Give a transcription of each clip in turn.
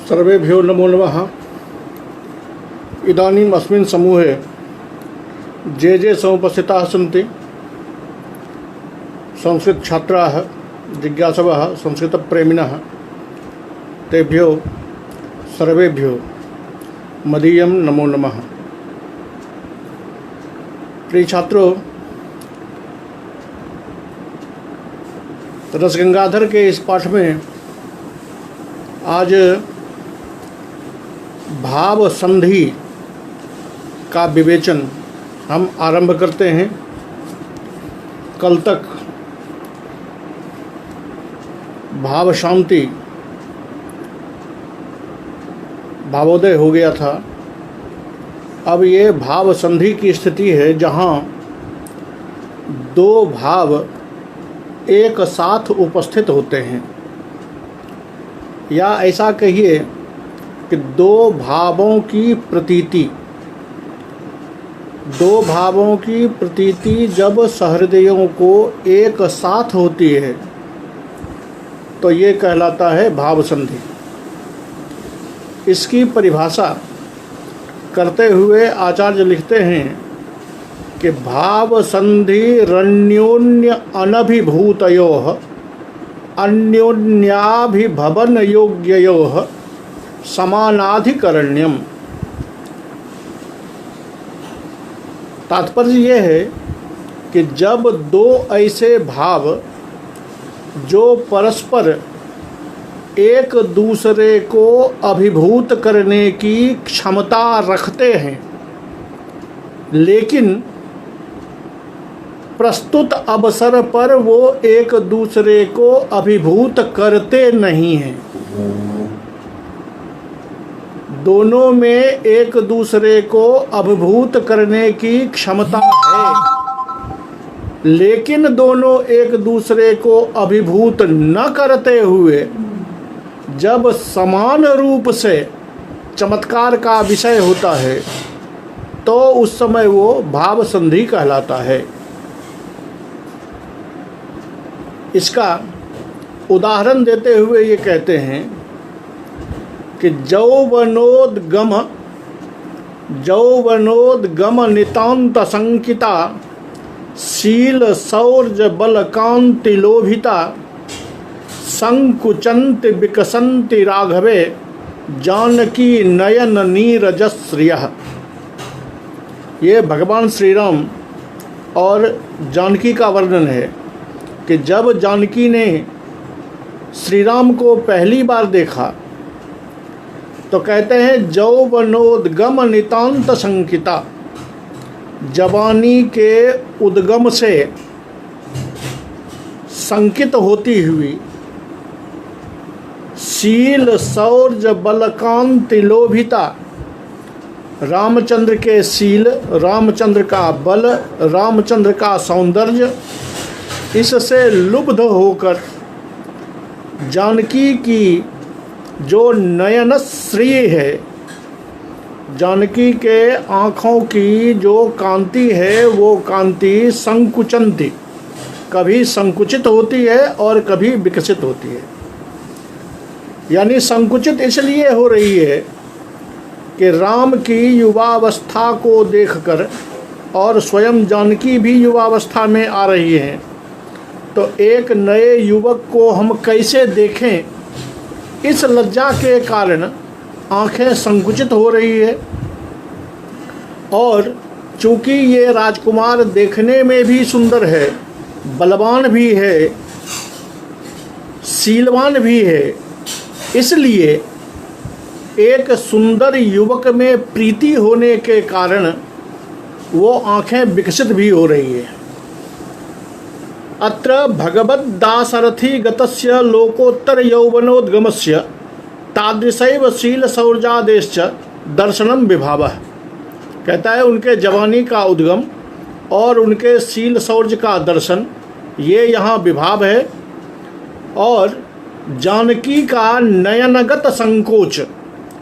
सर्वेभ्यो नमो नमः। इदानीम् अस्मिन् समूहे ये समुपस्थिताः सन्ति संस्कृतछात्राः जिज्ञासवः संस्कृतप्रेमिणः तेभ्यो सर्वेभ्यो मदीयं नमो नमः। प्रिय छात्रों, रसगंगाधर के इस पाठ में आज भाव संधि का विवेचन हम आरंभ करते हैं। कल तक भाव शांति भावोदय हो गया था। अब ये भाव संधि की स्थिति है जहाँ दो भाव एक साथ उपस्थित होते हैं, या ऐसा कहिए कि दो भावों की प्रतीति जब सहृदयों को एक साथ होती है तो ये कहलाता है भाव संधि। इसकी परिभाषा करते हुए आचार्य लिखते हैं कि भाव संधि रण्योन्य अनभिभूतयोः अन्योन्याभिभवन योग्ययोः समानाधिकरण्यम। तात्पर्य यह है कि जब दो ऐसे भाव जो परस्पर एक दूसरे को अभिभूत करने की क्षमता रखते हैं, लेकिन प्रस्तुत अवसर पर वो एक दूसरे को अभिभूत करते नहीं हैं, दोनों में एक दूसरे को अभिभूत करने की क्षमता है, लेकिन दोनों एक दूसरे को अभिभूत न करते हुए जब समान रूप से चमत्कार का विषय होता है तो उस समय वो भाव संधि कहलाता है। इसका उदाहरण देते हुए ये कहते हैं कि जौवनोद्गम नितांत संकिता शील सौर्ज बल कांति लोभिता संकुचंति विकसंति राघवे जानकी नयन नीरजश्रियः। ये भगवान श्री राम और जानकी का वर्णन है कि जब जानकी ने श्री राम को पहली बार देखा तो कहते हैं जौवनोद्गम नितांत संकिता, जवानी के उद्गम से संकित होती हुई, शील सौर्ज बल कांति लोभिता, रामचंद्र के शील, रामचंद्र का बल, रामचंद्र का सौंदर्य, इससे लुब्ध होकर जानकी की जो नयनश्री है, जानकी के आँखों की जो कांति है वो कांति संकुचंती, कभी संकुचित होती है और कभी विकसित होती है। यानी संकुचित इसलिए हो रही है कि राम की युवावस्था को देखकर और स्वयं जानकी भी युवावस्था में आ रही हैं, तो एक नए युवक को हम कैसे देखें, इस लज्जा के कारण आंखें संकुचित हो रही है। और चूँकि ये राजकुमार देखने में भी सुंदर है, बलवान भी है, शीलवान भी है, इसलिए एक सुंदर युवक में प्रीति होने के कारण वो आंखें विकसित भी हो रही है। अत्र भगवद्दासरथी गतस्य लोकोत्तर यौवनोद्गमस्य तादृशैव शील सौर्जादेश्च दर्शनम विभावः। कहता है उनके जवानी का उद्गम और उनके शील सौर्ज का दर्शन, ये यहाँ विभाव है। और जानकी का नयनगत संकोच,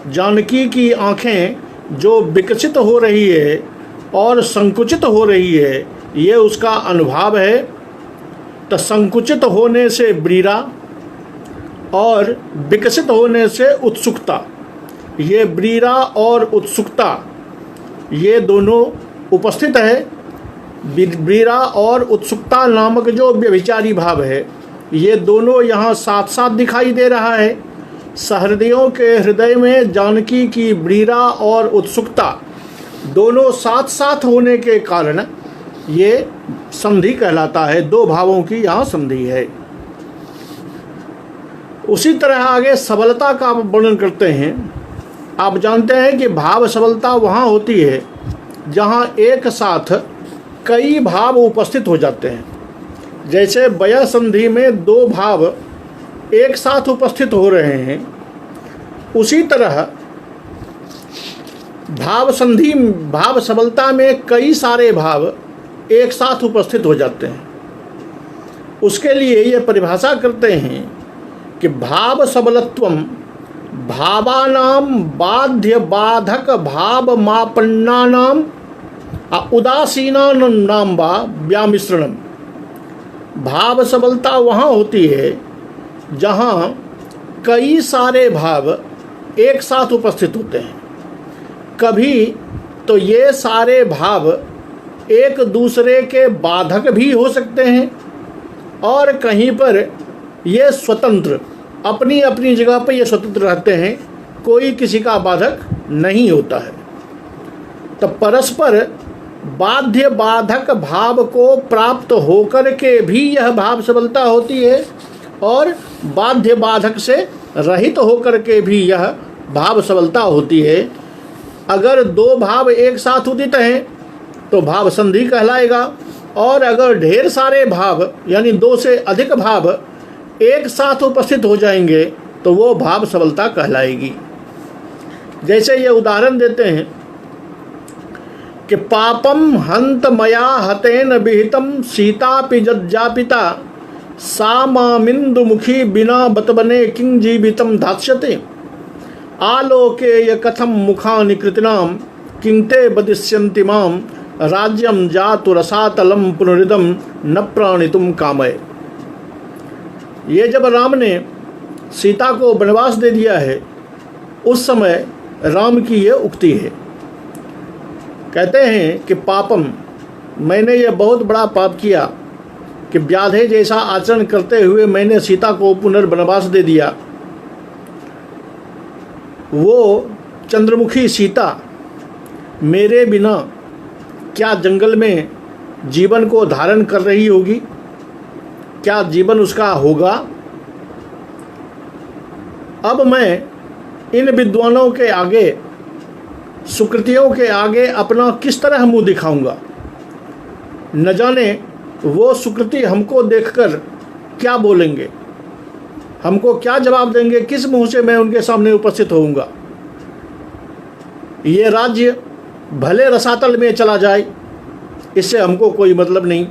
जानकी की आँखें जो विकसित हो रही है और संकुचित हो रही है, ये उसका अनुभव है। तो संकुचित होने से ब्रीरा और विकसित होने से उत्सुकता, ये ब्रीरा और उत्सुकता ये दोनों उपस्थित है। ब्रीरा और उत्सुकता नामक जो व्यभिचारी भाव है ये दोनों यहाँ साथ साथ दिखाई दे रहा है। सहृदयों के हृदय में जानकी की ब्रीरा और उत्सुकता दोनों साथ साथ होने के कारण ये संधि कहलाता है। दो भावों की यहाँ संधि है। उसी तरह आगे सबलता का वर्णन करते हैं। आप जानते हैं कि भाव सबलता वहाँ होती है जहाँ एक साथ कई भाव उपस्थित हो जाते हैं। जैसे वय संधि में दो भाव एक साथ उपस्थित हो रहे हैं, उसी तरह भाव सबलता में कई सारे भाव एक साथ उपस्थित हो जाते हैं। उसके लिए ये परिभाषा करते हैं कि भाव सबलत्वम भावानाम बाध्य बाधक भाव मापन्नानाम उदासीनानाम नाम वा व्यामिश्रणम। भाव सबलता वहाँ होती है जहाँ कई सारे भाव एक साथ उपस्थित होते हैं। कभी तो ये सारे भाव एक दूसरे के बाधक भी हो सकते हैं और कहीं पर ये स्वतंत्र अपनी अपनी जगह पर ये स्वतंत्र रहते हैं, कोई किसी का बाधक नहीं होता है। तो परस्पर बाध्य बाधक भाव को प्राप्त होकर के भी यह भाव सबलता होती है और बाध्य बाधक से रहित होकर के भी यह भाव सबलता होती है। अगर दो भाव एक साथ उदित हैं तो भाव संधि कहलाएगा, और अगर ढेर सारे भाव यानी दो से अधिक भाव एक साथ उपस्थित हो जाएंगे तो वो भाव सबलता कहलाएगी। जैसे ये उदाहरण देते हैं कि पापम हंत मया हतेन विहितम सीता पिजज्जापिता सा मामिंदु मुखी बिना बतबने किंग जीवितम धात्स्यते आलोके य कथम मुखानि कृतिनाम किंते बदिष्यन्ति माम राज्यम जातु रसातलम पुनरिदम न प्राणितुम कामय। ये जब राम ने सीता को वनवास दे दिया है उस समय राम की ये उक्ति है। कहते हैं कि पापम, मैंने ये बहुत बड़ा पाप किया कि व्याधे जैसा आचरण करते हुए मैंने सीता को पुनर्वनवास दे दिया। वो चंद्रमुखी सीता मेरे बिना क्या जंगल में जीवन को धारण कर रही होगी? क्या जीवन उसका होगा? अब मैं इन विद्वानों के आगे, सुकृतियों के आगे अपना किस तरह मुंह दिखाऊंगा? न जाने वो सुकृति हमको देखकर क्या बोलेंगे, हमको क्या जवाब देंगे, किस मुंह से मैं उनके सामने उपस्थित होऊंगा। ये राज्य भले रसातल में चला जाए, इससे हमको कोई मतलब नहीं।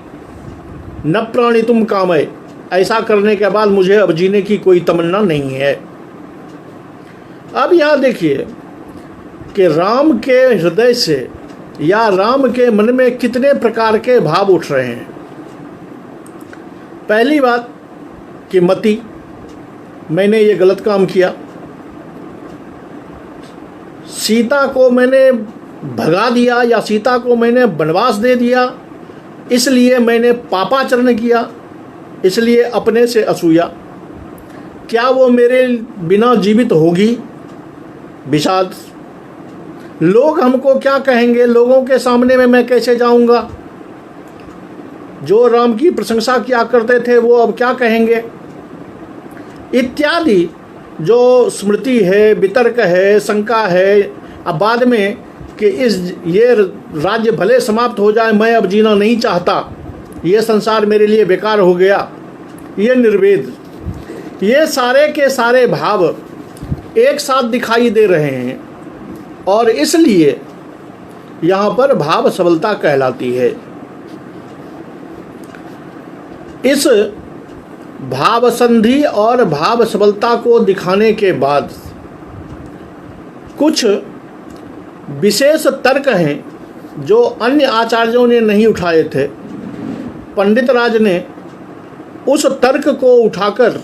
न प्राणी तुम कामय, ऐसा करने के बाद मुझे अब जीने की कोई तमन्ना नहीं है। अब यहाँ देखिए कि राम के हृदय से या राम के मन में कितने प्रकार के भाव उठ रहे हैं। पहली बात कि मति, मैंने ये गलत काम किया, सीता को मैंने भगा दिया या सीता को मैंने वनवास दे दिया, इसलिए मैंने पापाचरण किया, इसलिए अपने से असूया। क्या वो मेरे बिना जीवित होगी? विषाद। लोग हमको क्या कहेंगे? लोगों के सामने में मैं कैसे जाऊंगा? जो राम की प्रशंसा किया करते थे वो अब क्या कहेंगे? इत्यादि जो स्मृति है, वितर्क है, शंका है। अब बाद में कि ये राज्य भले समाप्त हो जाए, मैं अब जीना नहीं चाहता, ये संसार मेरे लिए बेकार हो गया, ये निर्वेद, ये सारे के सारे भाव एक साथ दिखाई दे रहे हैं और इसलिए यहाँ पर भाव सबलता कहलाती है। इस भाव संधि और भाव सबलता को दिखाने के बाद कुछ विशेष तर्क हैं जो अन्य आचार्यों ने नहीं उठाए थे। पंडित राज ने उस तर्क को उठाकर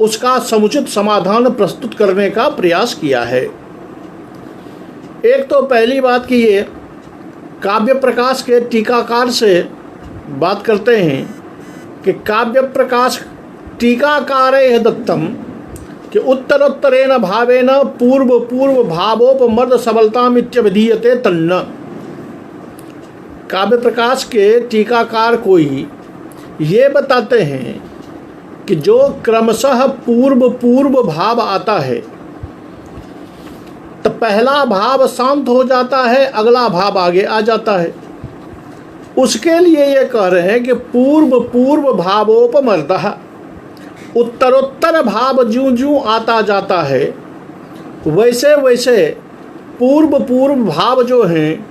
उसका समुचित समाधान प्रस्तुत करने का प्रयास किया है। एक तो पहली बात कि ये काव्य प्रकाश के टीकाकार से बात करते हैं कि काव्य प्रकाश टीकाकारे दत्तम कि उत्तरोत्तरेण भावेन पूर्व पूर्व भावोपमर्द सबलता मित्यभिधीयते तन्न। काव्य प्रकाश के टीकाकार को ही ये बताते हैं कि जो क्रमशः पूर्व पूर्व भाव आता है तो पहला भाव शांत हो जाता है, अगला भाव आगे आ जाता है। उसके लिए ये कह रहे हैं कि पूर्व पूर्व भावोपमर्दः, उत्तरोत्तर भाव ज्यों ज्यों आता जाता है वैसे वैसे पूर्व पूर्व भाव जो हैं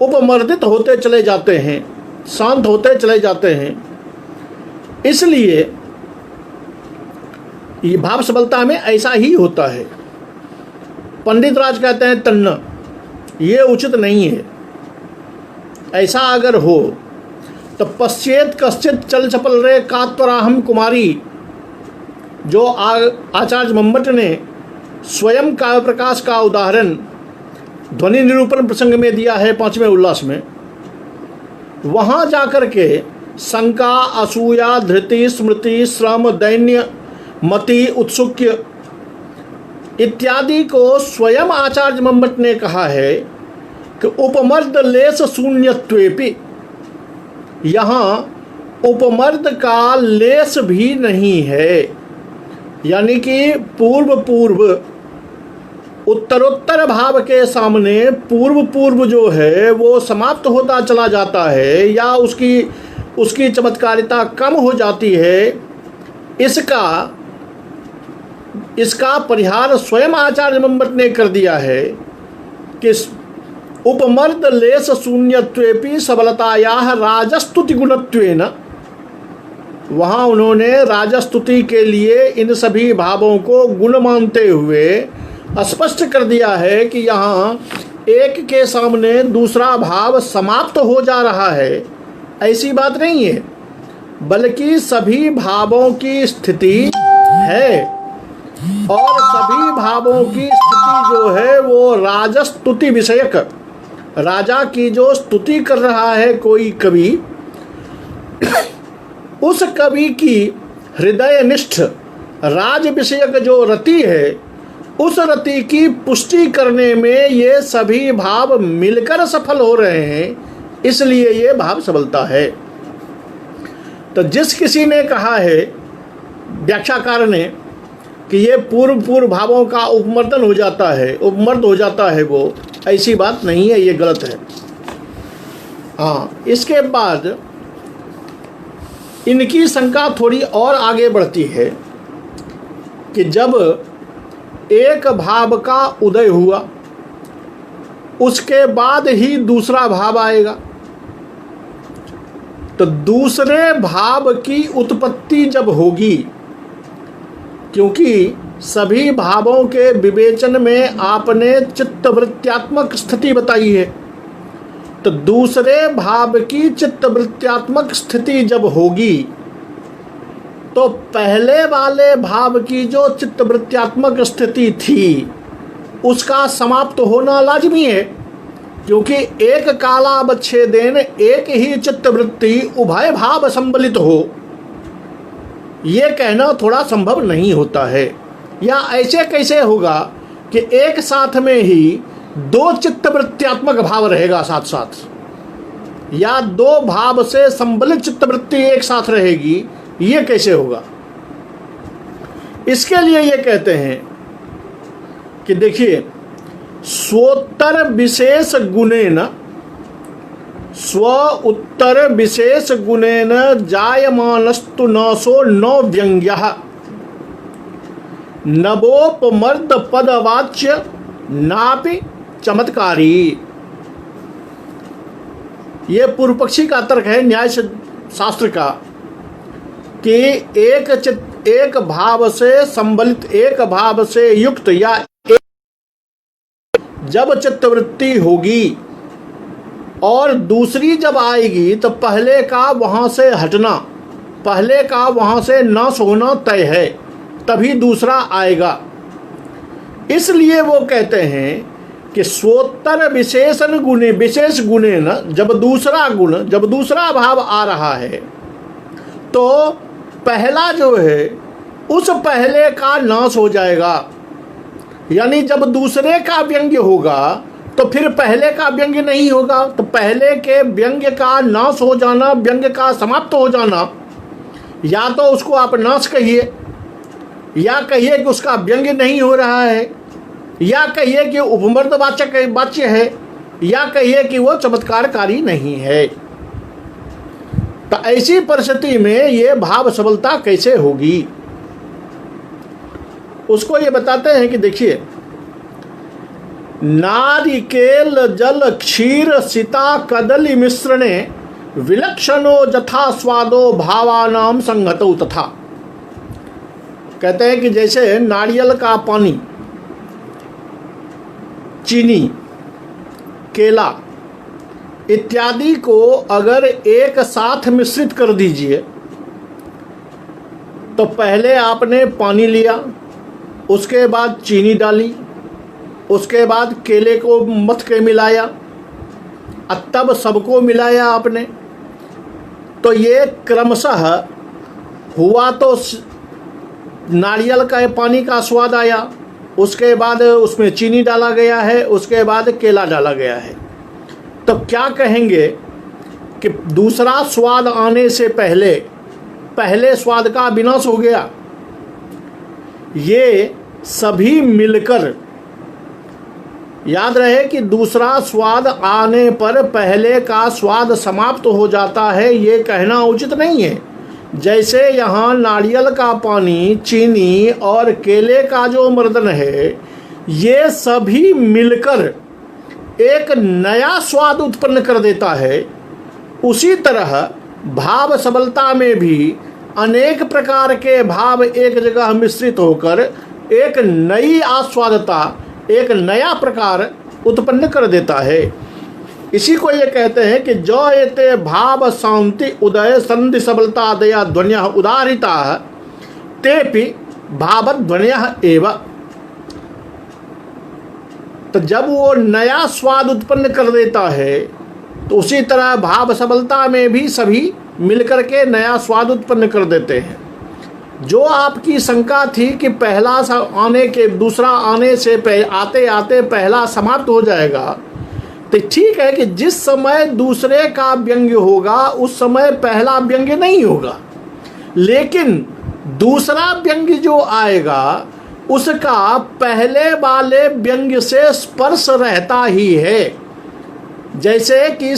उपमर्दित होते चले जाते हैं, शांत होते चले जाते हैं। इसलिए ये भाव सबलता में ऐसा ही होता है। पंडित राज कहते हैं तन्न, ये उचित नहीं है। ऐसा अगर हो तो पश्चेत कश्चित चल चपल रे कात्वराहम कुमारी, जो आचार्य मम्मट ने स्वयं काव्य प्रकाश का उदाहरण ध्वनि निरूपण प्रसंग में दिया है 5वें उल्लास में, वहाँ जाकर के शंका, असूया, धृति, स्मृति, श्रम, दैन्य, मति, उत्सुक्य इत्यादि को स्वयं आचार्य मम्मट ने कहा है कि उपमर्द लेस शून्यत्वेपि, यहाँ उपमर्द का लेस भी नहीं है। यानी कि पूर्व पूर्व उत्तरोत्तर भाव के सामने पूर्व पूर्व जो है वो समाप्त होता चला जाता है या उसकी चमत्कारिता कम हो जाती है। इसका परिहार स्वयं आचार्य मम्मट ने कर दिया है कि उपमर्द लेस शून्यत्वेपि सबलतायाः राजस्तुति गुणत्वेन, वहाँ उन्होंने राजस्तुति के लिए इन सभी भावों को गुण मानते हुए स्पष्ट कर दिया है कि यहाँ एक के सामने दूसरा भाव समाप्त हो जा रहा है, ऐसी बात नहीं है, बल्कि सभी भावों की स्थिति है और सभी भावों की स्थिति जो है वो राजस्तुति विषयक, राजा की जो स्तुति कर रहा है कोई कवि, उस कवि की हृदयनिष्ठ राज विषयक जो रति है उस रति की पुष्टि करने में ये सभी भाव मिलकर सफल हो रहे हैं, इसलिए ये भाव सबलता है। तो जिस किसी ने कहा है व्याख्याकार ने कि ये पूर्व पूर्व भावों का उपमर्दन हो जाता है, उपमर्द हो जाता है, वो ऐसी बात नहीं है, ये गलत है। हाँ, इसके बाद इनकी शंका थोड़ी और आगे बढ़ती है कि जब एक भाव का उदय हुआ उसके बाद ही दूसरा भाव आएगा, तो दूसरे भाव की उत्पत्ति जब होगी, क्योंकि सभी भावों के विवेचन में आपने चित्तवृत्त्यात्मक स्थिति बताई है, तो दूसरे भाव की चित्तवृत्त्यात्मक स्थिति जब होगी तो पहले वाले भाव की जो चित्तवृत्त्यात्मक स्थिति थी उसका समाप्त होना लाजमी है, क्योंकि एक कालावच्छेदेन एक ही चित्तवृत्ति उभय भाव संबलित हो, ये कहना थोड़ा संभव नहीं होता है। या ऐसे कैसे होगा कि एक साथ में ही दो चित्तवृत्त्यात्मक भाव रहेगा साथ साथ, या दो भाव से संबलित चित्तवृत्ति एक साथ रहेगी, ये कैसे होगा? इसके लिए ये कहते हैं कि देखिए, स्वोत्तर विशेष गुणेन स्व उत्तर विशेष गुणेन जायमानस्तु नसो न व्यंग्यः नवोपमर्द पदवाच्य नापि चमत्कारी। ये पूर्व पक्षी का तर्क है न्याय शास्त्र का कि एक भाव से संबलित, एक भाव से युक्त या जब चित्तवृत्ति होगी और दूसरी जब आएगी तो पहले का वहाँ से हटना, पहले का वहाँ से नाश होना तय है, तभी दूसरा आएगा। इसलिए वो कहते हैं कि स्वोत्तर विशेषण गुणे विशेष गुणे न, जब दूसरा भाव आ रहा है तो पहला जो है उस पहले का नाश हो जाएगा। यानी जब दूसरे का व्यंग्य होगा तो फिर पहले का व्यंग्य नहीं होगा। तो पहले के व्यंग्य का नाश हो जाना, व्यंग्य का समाप्त हो जाना, या तो उसको आप नाश कहिए, या कहिए कि उसका व्यंग्य नहीं हो रहा है, या कहिए कि उपमर्दवाचक वाच्य है, या कहिए कि वो चमत्कारकारी नहीं है। तो ऐसी परिस्थिति में ये भाव सबलता कैसे होगी, उसको ये बताते हैं कि देखिए, नारिकेल जल क्षीर सीता कदली मिश्रणे विलक्षणो जथा स्वादो भावानाम संगतौ तथा। कहते हैं कि जैसे नारियल का पानी, चीनी, केला इत्यादि को अगर एक साथ मिश्रित कर दीजिए, तो पहले आपने पानी लिया, उसके बाद चीनी डाली, उसके बाद केले को मथ के मिलाया, तब सबको मिलाया आपने, तो ये क्रमशः हुआ तो नारियल का पानी का स्वाद आया, उसके बाद उसमें चीनी डाला गया है, उसके बाद केला डाला गया है। तो क्या कहेंगे कि दूसरा स्वाद आने से पहले स्वाद का विनाश हो गया। ये सभी मिलकर, याद रहे कि दूसरा स्वाद आने पर पहले का स्वाद समाप्त हो जाता है, ये कहना उचित नहीं है। जैसे यहाँ नारियल का पानी, चीनी और केले का जो मर्दन है, ये सभी मिलकर एक नया स्वाद उत्पन्न कर देता है, उसी तरह भाव सबलता में भी अनेक प्रकार के भाव एक जगह मिश्रित होकर एक नई आस्वादता, एक नया प्रकार उत्पन्न कर देता है। इसी को ये कहते हैं कि जो एते भाव शांति उदय संधि सबलता दया ध्वन्य उदाहरिता तेपि भावध्वन्य एव। तो जब वो नया स्वाद उत्पन्न कर देता है, तो उसी तरह भाव सबलता में भी सभी मिलकर के नया स्वाद उत्पन्न कर देते हैं। जो आपकी शंका थी कि पहला आने के दूसरा आने से आते आते पहला समाप्त हो जाएगा, तो ठीक है कि जिस समय दूसरे का व्यंग्य होगा उस समय पहला व्यंग्य नहीं होगा, लेकिन दूसरा व्यंग्य जो आएगा उसका पहले वाले व्यंग्य से स्पर्श रहता ही है। जैसे कि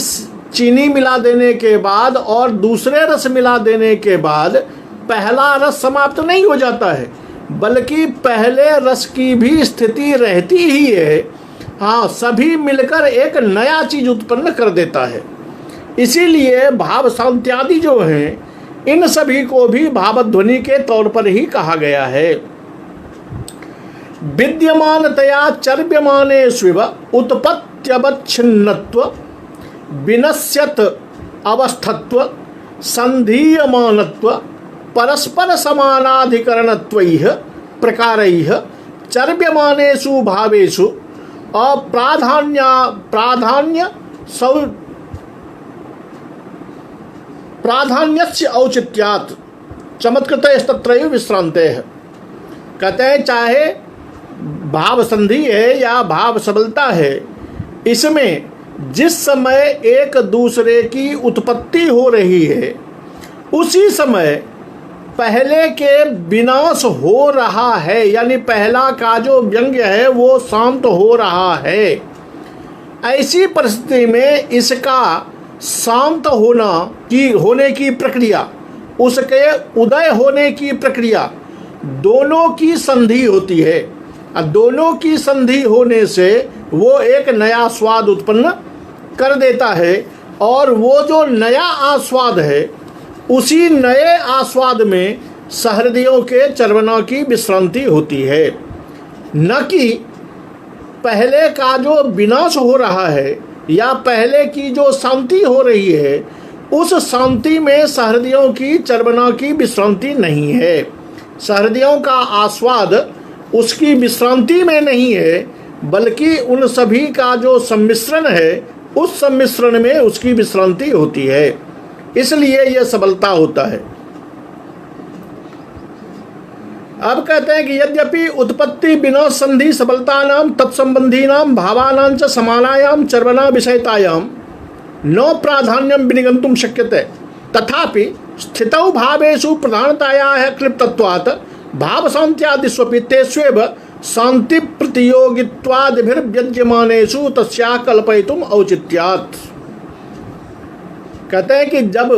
चीनी मिला देने के बाद और दूसरे रस मिला देने के बाद पहला रस समाप्त नहीं हो जाता है, बल्कि पहले रस की भी स्थिति रहती ही है। हाँ, सभी मिलकर एक नया चीज उत्पन्न कर देता है। इसीलिए भाव शांत्यादि जो हैं, इन सभी को भी भावध्वनि के तौर पर ही कहा गया है। विद्यमानतया चर्व्यमानेष्विव उत्पत्त्यवच्छिन्नत्व विनश्यत अवस्थत्व संधीयमानत्व परस्पर समानाधिकरणत्वैः प्रकारैः चर्व्यमानेषु भावेषु प्राधान्यस्य औचित्यात् चमत्कृतस्तत्रैव विश्रान्तेः। कहते हैं चाहे भाव संधि है या भाव सबलता है, इसमें जिस समय एक दूसरे की उत्पत्ति हो रही है उसी समय पहले के विनाश हो रहा है, यानी पहला का जो व्यंग्य है वो शांत हो रहा है। ऐसी परिस्थिति में इसका शांत होने की प्रक्रिया, उसके उदय होने की प्रक्रिया, दोनों की संधि होती है। और दोनों की संधि होने से वो एक नया स्वाद उत्पन्न कर देता है, और वो जो नया आस्वाद है उसी नए आस्वाद में सहृदयों के चर्वणा की विश्रांति होती है, न कि पहले का जो विनाश हो रहा है या पहले की जो शांति हो रही है उस शांति में सहृदयों की चर्वणा की विश्रांति नहीं है। सहृदयों का आस्वाद उसकी विश्रांति में नहीं है, बल्कि उन सभी का जो सम्मिश्रण है, उस सम्मिश्रण में उसकी विश्रांति होती है, इसलिए यह सबलता होता है। अब कहते हैं कि यद्यपि उत्पत्ति बिना संधि सबलता नाम तत्संबंधी नाम भावानां च समानायाम चर्वना विषयतायाम न प्राधान्यम विनिगंतुम शक्यते, तथापि स्थितौ भावेषु प्रधानतायाः क्लिप्तत्वात् भाव शांत्यादिष्वपि तेष्वेव शांति प्रतियोगित्वादिभिर्व्यज्यमानेषु तस्याः कल्पयितुम औचित्यात्। कहते हैं कि जब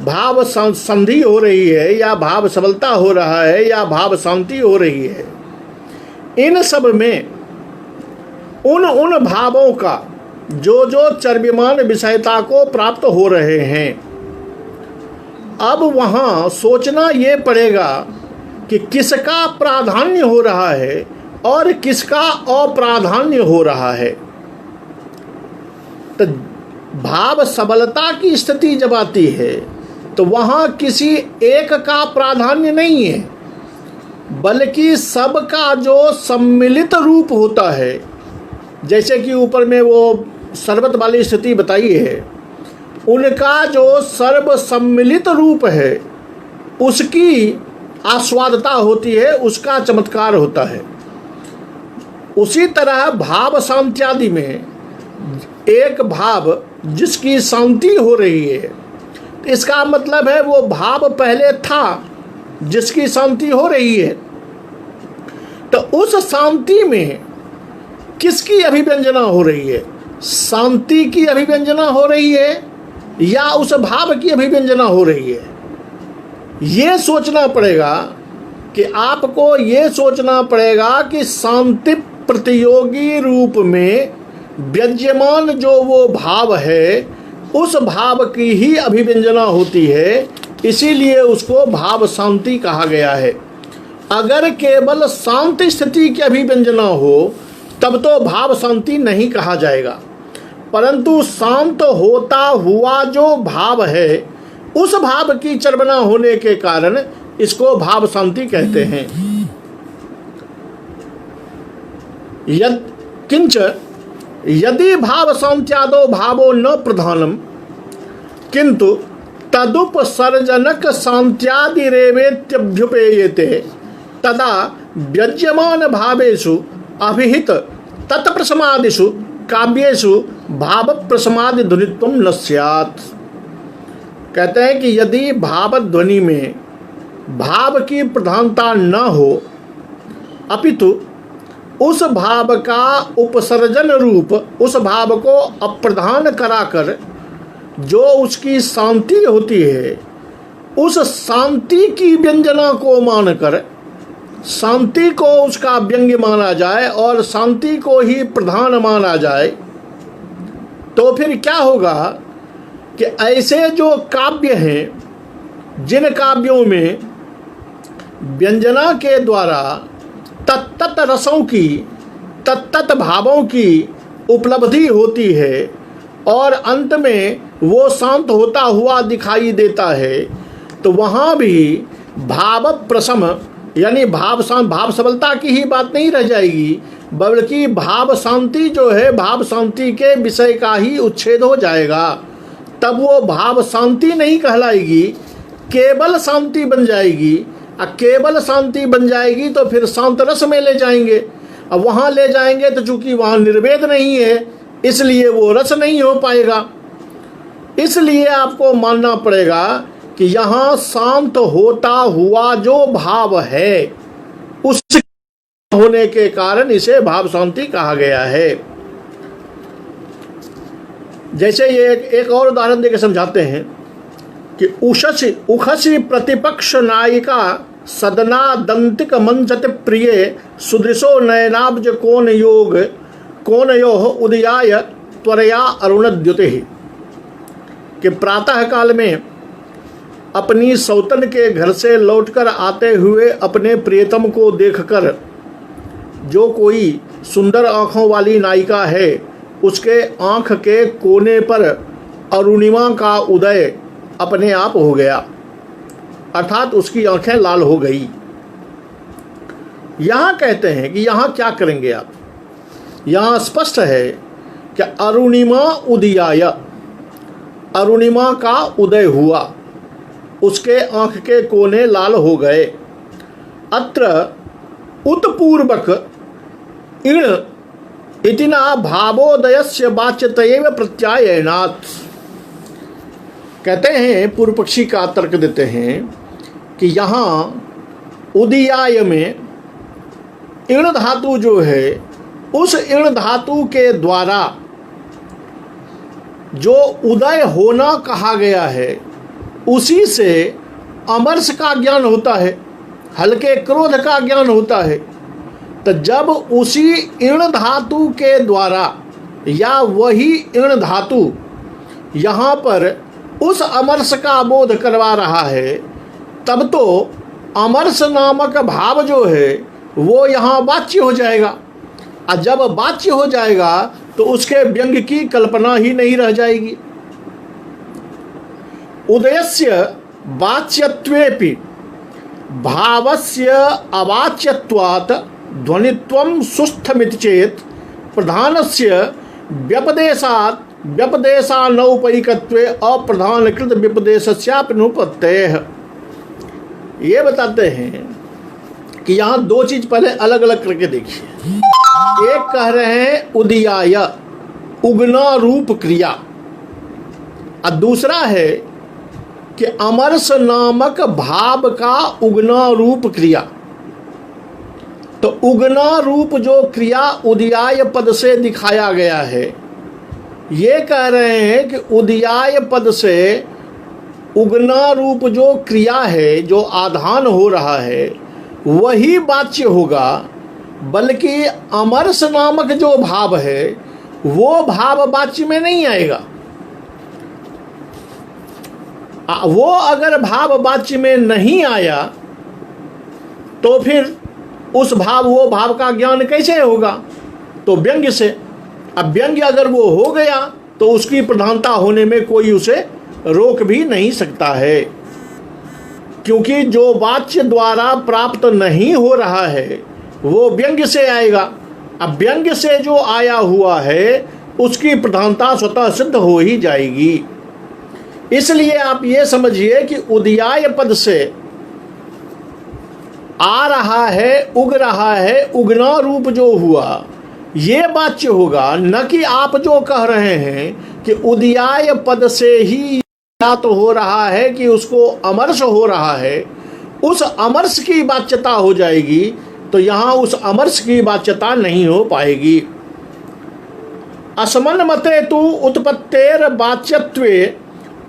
भाव संधि हो रही है या भाव सबलता हो रहा है या भाव शांति हो रही है, इन सब में उन भावों का जो जो चर्व्यमान विषयता को प्राप्त हो रहे हैं, अब वहाँ सोचना ये पड़ेगा कि किसका प्राधान्य हो रहा है और किसका अप्राधान्य हो रहा है। तो भाव सबलता की स्थिति जब आती है तो वहाँ किसी एक का प्राधान्य नहीं है, बल्कि सबका जो सम्मिलित रूप होता है, जैसे कि ऊपर में वो सर्वत वाली स्थिति बताई है, उनका जो सर्व सम्मिलित रूप है उसकी आस्वादता होती है, उसका चमत्कार होता है। उसी तरह भाव शांत्यादि में एक भाव जिसकी शांति हो रही है, इसका मतलब है वो भाव पहले था जिसकी शांति हो रही है, तो उस शांति में किसकी अभिव्यंजना हो रही है? शांति की अभिव्यंजना हो रही है या उस भाव की अभिव्यंजना हो रही है? ये सोचना पड़ेगा कि आपको ये सोचना पड़ेगा कि शांति प्रतियोगी रूप में व्यज्यमान जो वो भाव है, उस भाव की ही अभिव्यंजना होती है, इसीलिए उसको भाव शांति कहा गया है। अगर केवल शांत स्थिति की अभिव्यंजना हो तब तो भाव शांति नहीं कहा जाएगा, परंतु शांत होता हुआ जो भाव है, उस भाव की चर्वना होने के कारण इसको भाव शांति कहते हैं। किंच यदि भाव शांत्यादो भावो न प्रधानम किंतु तदुपसर्जनक शांत्यादिरेवेत्यभ्युपेयेते तदा व्यज्यमान भावेषु अभिहित तत्प्रसमादिषु काव्येषु भाव प्रसमादि ध्वनित्वम न स्यात्। कहते हैं कि यदि भाव ध्वनि में भाव की प्रधानता न हो, अपितु उस भाव का उपसर्जन रूप उस भाव को अप्रधान कराकर जो उसकी शांति होती है, उस शांति की व्यंजना को मानकर शांति को उसका व्यंग्य माना जाए और शांति को ही प्रधान माना जाए, तो फिर क्या होगा कि ऐसे जो काव्य हैं, जिन काव्यों में व्यंजना के द्वारा तत्त रसों की, तत्त भावों की उपलब्धि होती है और अंत में वो शांत होता हुआ दिखाई देता है, तो वहाँ भी भाव प्रसम यानी भाव सबलता की ही बात नहीं रह जाएगी, बल्कि भाव शांति जो है, भाव शांति के विषय का ही उच्छेद हो जाएगा। तब वो भाव शांति नहीं कहलाएगी, केवल शांति बन जाएगी। और केवल शांति बन जाएगी तो फिर शांत रस में ले जाएंगे। अब वहाँ ले जाएंगे तो चूंकि वहाँ निर्वेद नहीं है, इसलिए वो रस नहीं हो पाएगा। इसलिए आपको मानना पड़ेगा कि यहाँ शांत होता हुआ जो भाव है, उस होने के कारण इसे भाव शांति कहा गया है। जैसे ये एक और उदाहरण देकर समझाते हैं कि उखसी प्रतिपक्ष नायिका सदना दंतिक मंचत प्रिय सुदृशो नयनाब्ज कोन योह उदयाय त्वरया अरुणद्युति। कि प्रातः काल में अपनी सौतन के घर से लौटकर आते हुए अपने प्रियतम को देखकर जो कोई सुंदर आँखों वाली नायिका है, उसके आँख के कोने पर अरुणिमा का उदय अपने आप हो गया, अर्थात उसकी आंखें लाल हो गई। यहाँ कहते हैं कि यहाँ क्या करेंगे आप? यहाँ स्पष्ट है कि अरुणिमा उदयाय, अरुणिमा का उदय हुआ, उसके आंख के कोने लाल हो गए। अत्र उत्पूर्वक इण इतिना भावोदयस्य वाच्यतयैव प्रत्यायनात्। कहते हैं, पूर्व पक्षी का तर्क देते हैं कि यहाँ उदयाय में इण धातु जो है, उस इण धातु के द्वारा जो उदय होना कहा गया है, उसी से अमर्ष का ज्ञान होता है, हल्के क्रोध का ज्ञान होता है। तो जब उसी इण धातु के द्वारा या वही इण धातु यहाँ पर उस अमर्ष का बोध करवा रहा है, तब तो अमर्ष नामक भाव जो है वो यहाँ वाच्य हो जाएगा। और जब वाच्य हो जाएगा तो उसके व्यंग की कल्पना ही नहीं रह जाएगी। उदयस्य वाच्यत्वेपि भावस्य अवाच्यत्वात् ध्वनित्वं सुस्थमिति चेत् प्रधानस्य व्यपदेशात् व्यपदेशानौपयिकत्वे अप्रधानकृत व्यपदेशस्यापनुपत्तेः। ये बताते हैं कि यहाँ दो चीज पहले अलग अलग करके देखिए। एक कह रहे हैं उदयाय, उगना रूप क्रिया, और दूसरा है कि अमर्ष नामक भाव का उगना रूप क्रिया। तो उगना रूप जो क्रिया उदयाय पद से दिखाया गया है, ये कह रहे हैं कि उदयाय पद से उगना रूप जो क्रिया है, जो आधान हो रहा है, वही वाच्य होगा, बल्कि अमर्ष नामक जो भाव है वो भाव वाच्य में नहीं आएगा। वो अगर भाव वाच्य में नहीं आया तो फिर उस भाव, वो भाव का ज्ञान कैसे होगा? तो व्यंग्य से। अब व्यंग्य अगर वो हो गया तो उसकी प्रधानता होने में कोई उसे रोक भी नहीं सकता है, क्योंकि जो वाच्य द्वारा प्राप्त नहीं हो रहा है वो व्यंग्य से आएगा। अब व्यंग्य से जो आया हुआ है उसकी प्रधानता स्वतः सिद्ध हो ही जाएगी। इसलिए आप ये समझिए कि उदयाय पद से आ रहा है, उग रहा है, उगना रूप जो हुआ ये वाच्य होगा, न कि आप जो कह रहे हैं कि उदयाय पद से ही या तो हो रहा है कि उसको अमर्ष हो रहा है, उस अमर्ष की वाच्यता हो जाएगी। तो यहाँ उस अमर्ष की वाच्यता नहीं हो पाएगी। असमन मते तु उत्पत्तेर वाच्यत्वे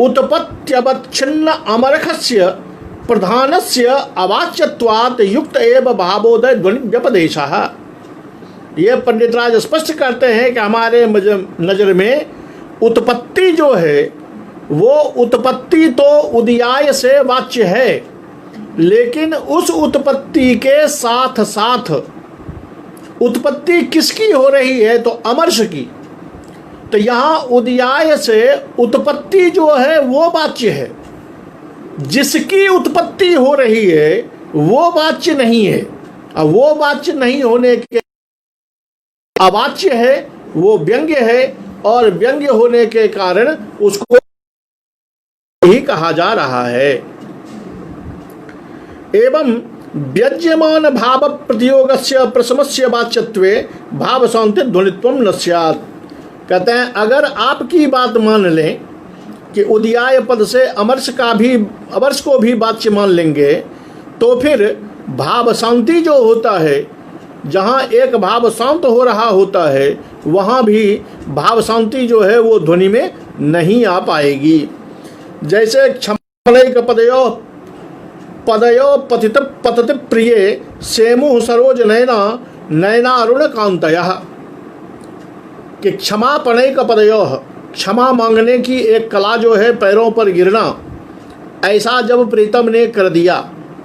उत्पत्त्यवच्छिन्न अमरखस्य प्रधानस्य अवाच्यत्वात् युक्त एव भावोदय ध्वनि व्यपदेशः। ये पंडितराज स्पष्ट करते हैं कि हमारे नज़र में उत्पत्ति जो है वो उत्पत्ति तो उदयाय से वाच्य है, लेकिन उस उत्पत्ति के साथ साथ उत्पत्ति किसकी हो रही है? तो अमर्ष की। तो यहाँ उदयाय से उत्पत्ति जो है वो वाच्य है, जिसकी उत्पत्ति हो रही है वो वाच्य नहीं है। अब वो वाच्य नहीं होने के अवाच्य है, वो व्यंग्य है, और व्यंग्य होने के कारण उसको ही कहा जा रहा है। एवं व्यज्यमान भाव प्रतियोगस्य प्रसमस्य वाच्यत्वे भाव शांति ध्वनित्वम न स्यात्। कहते हैं अगर आपकी बात मान लें कि उदयाय पद से अमर्ष को भी वाच्य मान लेंगे, तो फिर भाव शांति जो होता है, जहाँ एक भाव शांत हो रहा होता है, वहाँ भी भाव शांति जो है वो ध्वनि में नहीं आ पाएगी। जैसे क्षमलैक पदयो पतित पतति प्रिय सेमु सरोज नयना नयनारुण कांतयः। कि क्षमापणैक पदयो, क्षमा मांगने की एक कला जो है, पैरों पर गिरना, ऐसा जब प्रीतम ने कर दिया,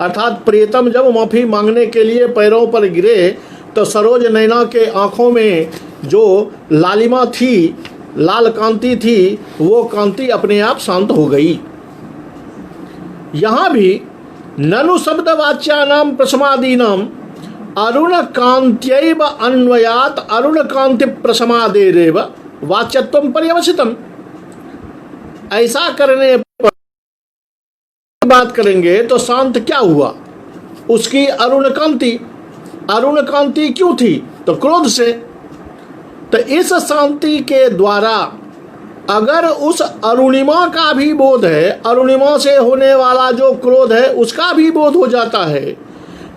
अर्थात प्रीतम जब माफ़ी मांगने के लिए पैरों पर गिरे, तो सरोज नैना के आँखों में जो लालिमा थी, लाल कांति थी, वो कांति अपने आप शांत हो गई। यहाँ भी ननु शब्द वाच्यानाम प्रसमादीनाम अरुण कांत्यैव अन्वयात अरुण कांति प्रसमादेरेव वाच्यत्वम पर्यवसितम। ऐसा करने पर बात करेंगे तो शांत क्या हुआ? उसकी अरुण कांति क्यों थी? तो क्रोध से। तो इस शांति के द्वारा अगर उस अरुणिमा का भी बोध है, अरुणिमा से होने वाला जो क्रोध है उसका भी बोध हो जाता है।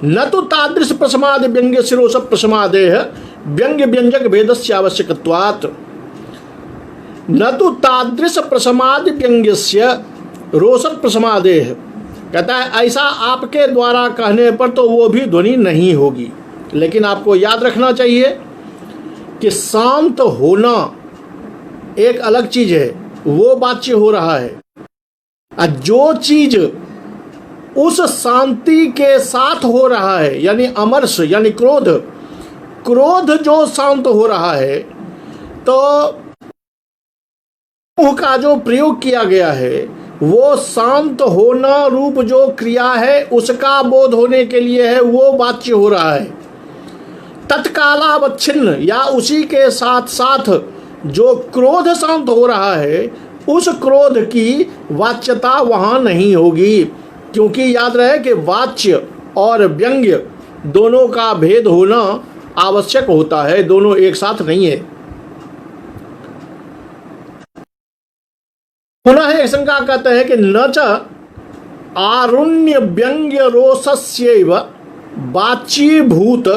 न तो तादृश प्रसमाद व्यंग्य शिरोष प्रसमादेह व्यंग्य व्यंजक भेदस्य आवश्यकत्वात्। न तो तादृश प्रसमाद व्यंग्यस्य रोषद प्रसमादेह। कहता है ऐसा आपके द्वारा कहने पर तो वो भी ध्वनि नहीं होगी। लेकिन आपको याद रखना चाहिए कि शांत होना एक अलग चीज है, वो वाच्य हो रहा है। जो चीज उस शांति के साथ हो रहा है यानी अमर्ष यानी क्रोध जो शांत हो रहा है, तो का जो प्रयोग किया गया है वो शांत होना रूप जो क्रिया है उसका बोध होने के लिए है, वो वाच्य हो रहा है। तत्कालावच्छिन्न या उसी के साथ साथ जो क्रोध शांत हो रहा है उस क्रोध की वाच्यता वहां नहीं होगी, क्योंकि याद रहे कि वाच्य और व्यंग्य दोनों का भेद होना आवश्यक होता है, दोनों एक साथ नहीं है। पुनः एक शंका कहते हैं कि न च आरुण्य व्यंग्य रोषस्यैव वाच्यभूत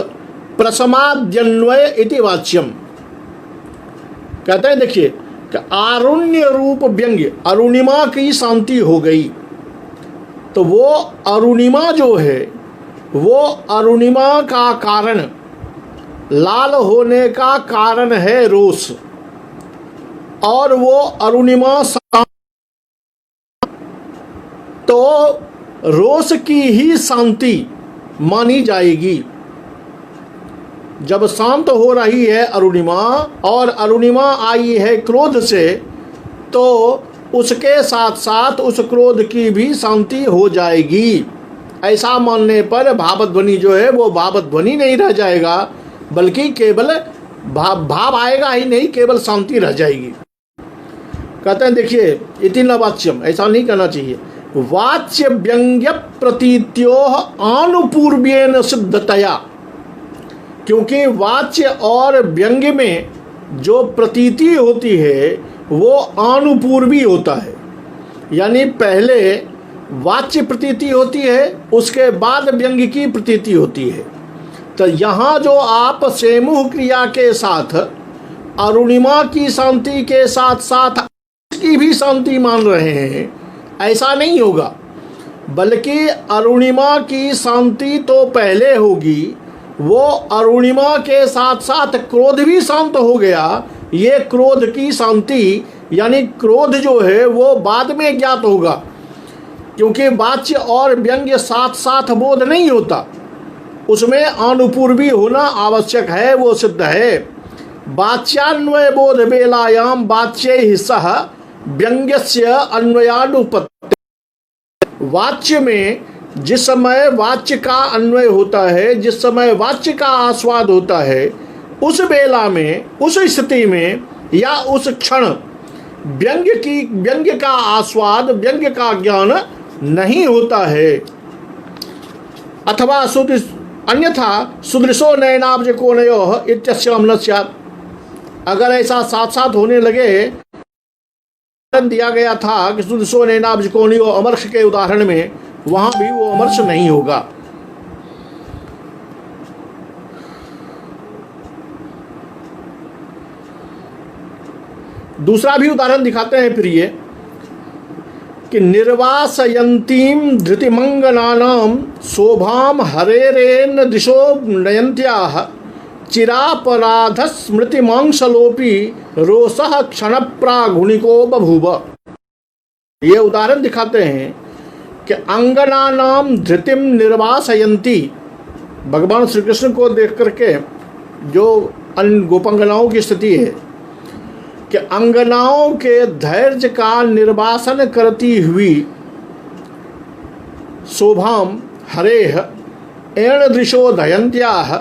प्रसमाद्यन्वय इति वाच्यम। कहते हैं देखिए कि आरुण्य रूप व्यंग्य, अरुणिमा की शांति हो गई, तो वो अरुणिमा जो है वो अरुणिमा का कारण, लाल होने का कारण है रोष, और वो अरुणिमा तो रोष की ही शांति मानी जाएगी। जब शांत हो रही है अरुणिमा और अरुणिमा आई है क्रोध से, तो उसके साथ साथ उस क्रोध की भी शांति हो जाएगी। ऐसा मानने पर भावध्वनि जो है वो भावध्वनि नहीं रह जाएगा, बल्कि केवल भाव आएगा ही नहीं, केवल शांति रह जाएगी। कहते हैं देखिए इति न वाच्यम, ऐसा नहीं कहना चाहिए। वाच्य व्यंग्य प्रतीत्योः आनुपूर्व्येन सिद्धतया, क्योंकि वाच्य और व्यंग्य में जो प्रतीति होती है वो आनुपूर्वी होता है, यानी पहले वाच्य प्रतीति होती है उसके बाद व्यंग्य की प्रतीति होती है। तो यहाँ जो आप सेमुह क्रिया के साथ अरुणिमा की शांति के साथ साथ की भी शांति मान रहे हैं, ऐसा नहीं होगा, बल्कि अरुणिमा की शांति तो पहले होगी, वो अरुणिमा के साथ साथ क्रोध भी शांत हो गया। ये क्रोध की शांति यानी क्रोध जो है वो बाद में ज्ञात होगा, क्योंकि वाच्य और व्यंग्य साथ साथ बोध नहीं होता, उसमें अनुपूर्वी होना आवश्यक है, वो सिद्ध है। वाच्यान्वय बोध वेलायाम वाच्य ही सह व्यंग्यस्य अन्वयानुपत्ति। वाच्य में जिस समय वाच्य का अन्वय होता है, जिस समय वाच्य का आस्वाद होता है, उस बेला में, उस स्थिति में या उस क्षण व्यंग्य का आस्वाद, व्यंग्य का ज्ञान नहीं होता है। अथवा अन्यथा सुदृशो नयनाब्ज कोणयोः इत्यस्याम न स्यात्। अगर ऐसा साथ साथ होने लगे, दिया गया था कि सुदृशो नयनाब्ज कोणयो अमर्ष के उदाहरण में, वहां भी वो अमर्ष नहीं होगा। दूसरा भी उदाहरण दिखाते हैं फिर ये कि निर्वासयन्तीम धृतिमंगनानाम शोभाम हरेरेन दिशो नयन्त्याः चिरापराध स्मृतिमांसलोपी रोषः क्षण प्रागुणिको बभूव। ये उदाहरण दिखाते हैं कि अंगनानाम धृतिम निर्वासयन्ती, भगवान श्री कृष्ण को देख करके जो गोपांगनाओं की स्थिति है कि अंगनाओं के धैर्य का निर्वासन करती हुई शोभाम हरेह, एण दृशो दयंत्याः,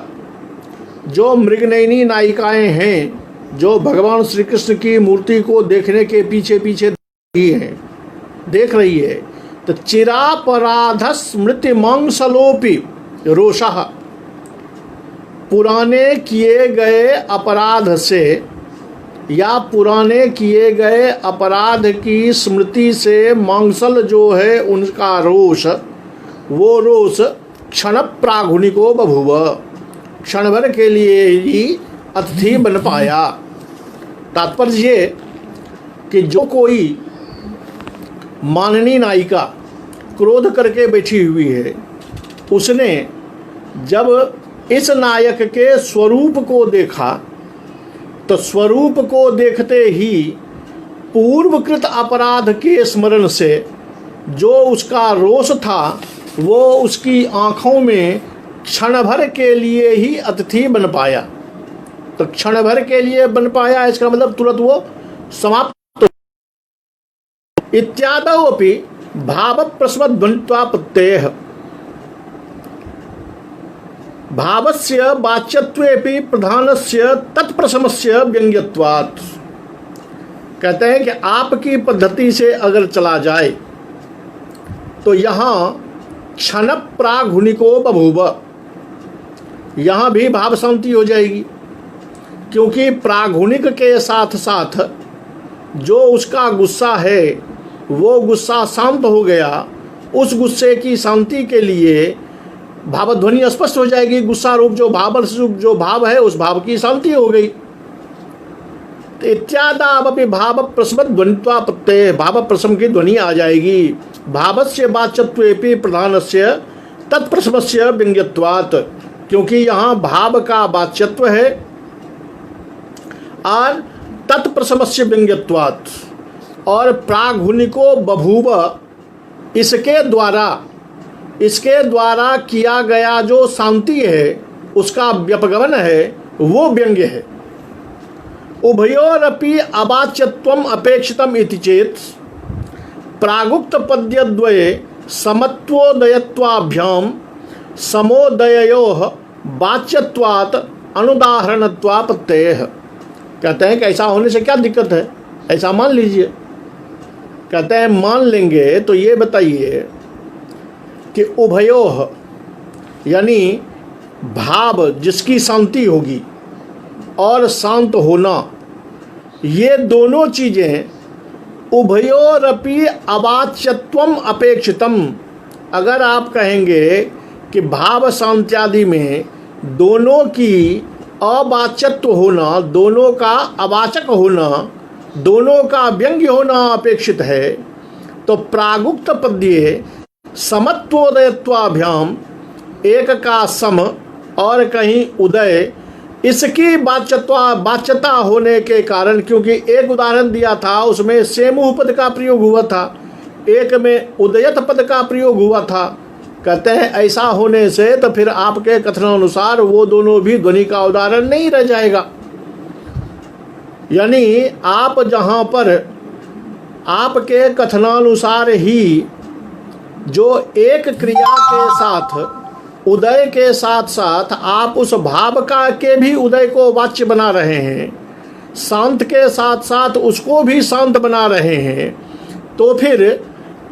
जो मृगनयनी नायिकाएं हैं, जो भगवान श्री कृष्ण की मूर्ति को देखने के पीछे पीछे देख रही है। तो चिरापराध स्मृति मांसलोपी रोषः, पुराने किए गए अपराध से या पुराने किए गए अपराध की स्मृति से मांसल जो है उनका रोष, वो रोष क्षण प्राघुनिको बभूव, क्षण भर के लिए ही अतिथि बन पाया। तात्पर्य ये कि जो कोई माननीय नायिका क्रोध करके बैठी हुई है, उसने जब इस नायक के स्वरूप को देखा तो स्वरूप को देखते ही पूर्वकृत अपराध के स्मरण से जो उसका रोष था वो उसकी आँखों में क्षण भर के लिए ही अतिथि बन पाया। तो क्षण भर के लिए बन पाया, इसका मतलब तुरंत वो समाप्त। इत्यादौ अपि भाव प्रस्मद्वन्त्वा प्रत्ययः, भावस्य वाच्यत्वेपि प्रधानस्य तत्प्रशमस्य व्यंग्यत्वात्। कहते हैं कि आपकी पद्धति से अगर चला जाए तो यहाँ क्षण प्राघुनिको बभूव, यहाँ भी भाव शांति हो जाएगी, क्योंकि प्राघुनिक के साथ साथ जो उसका गुस्सा है वो गुस्सा शांत हो गया। उस गुस्से की शांति के लिए भावध्वनि स्पष्ट हो जाएगी, गुस्सा रूप जो भाव है उस भाव की शांति हो गई। इत्यादि भाव प्रसम ध्वनित्वा प्रत्यय, भाव प्रसम की ध्वनि आ जाएगी। भावस्य वाच्यत्वेपि प्रधानस्य तत्प्रसमस्य व्यंग्यत्वात्, क्योंकि यहाँ भाव का वाच्यत्व है और तत्प्रसमस्य व्यंग्यत्वात्, और प्राघुनिको बभूव, इसके द्वारा किया गया जो शांति है उसका व्यपगमन है वो व्यंग्य है। उभयोरपि अवाच्यत्वम अपेक्षितम इति चेत प्रागुक्त पद्यद्वये समत्वोदयत्वाभ्याम समोदययोः वाच्यत्वात् अनुदाहरणत्वा प्रत्ययः। कहते हैं कि ऐसा होने से क्या दिक्कत है, ऐसा मान लीजिए। कहते हैं मान लेंगे तो ये बताइए कि उभयोः यानी भाव जिसकी शांति होगी और शांत होना, ये दोनों चीज़ें उभयोरपि अवाच्यत्वम अपेक्षितम। अगर आप कहेंगे कि भाव शांत्यादि में दोनों की अवाच्यत्व होना, दोनों का अवाचक होना, दोनों का व्यंग्य होना अपेक्षित है, तो प्रागुक्त पद्ये समत्वोदयत्वाभ्याम, एक का सम और कहीं उदय, इसकी वाच्यता होने के कारण, क्योंकि एक उदाहरण दिया था उसमें सेमुह पद का प्रयोग हुआ था, एक में उदयत पद का प्रयोग हुआ था। कहते हैं ऐसा होने से तो फिर आपके कथनानुसार वो दोनों भी ध्वनि का उदाहरण नहीं रह जाएगा। यानी आप जहाँ पर आपके कथनानुसार ही जो एक क्रिया के साथ उदय के साथ साथ आप उस भाव का के भी उदय को वाच्य बना रहे हैं, शांत के साथ साथ उसको भी शांत बना रहे हैं, तो फिर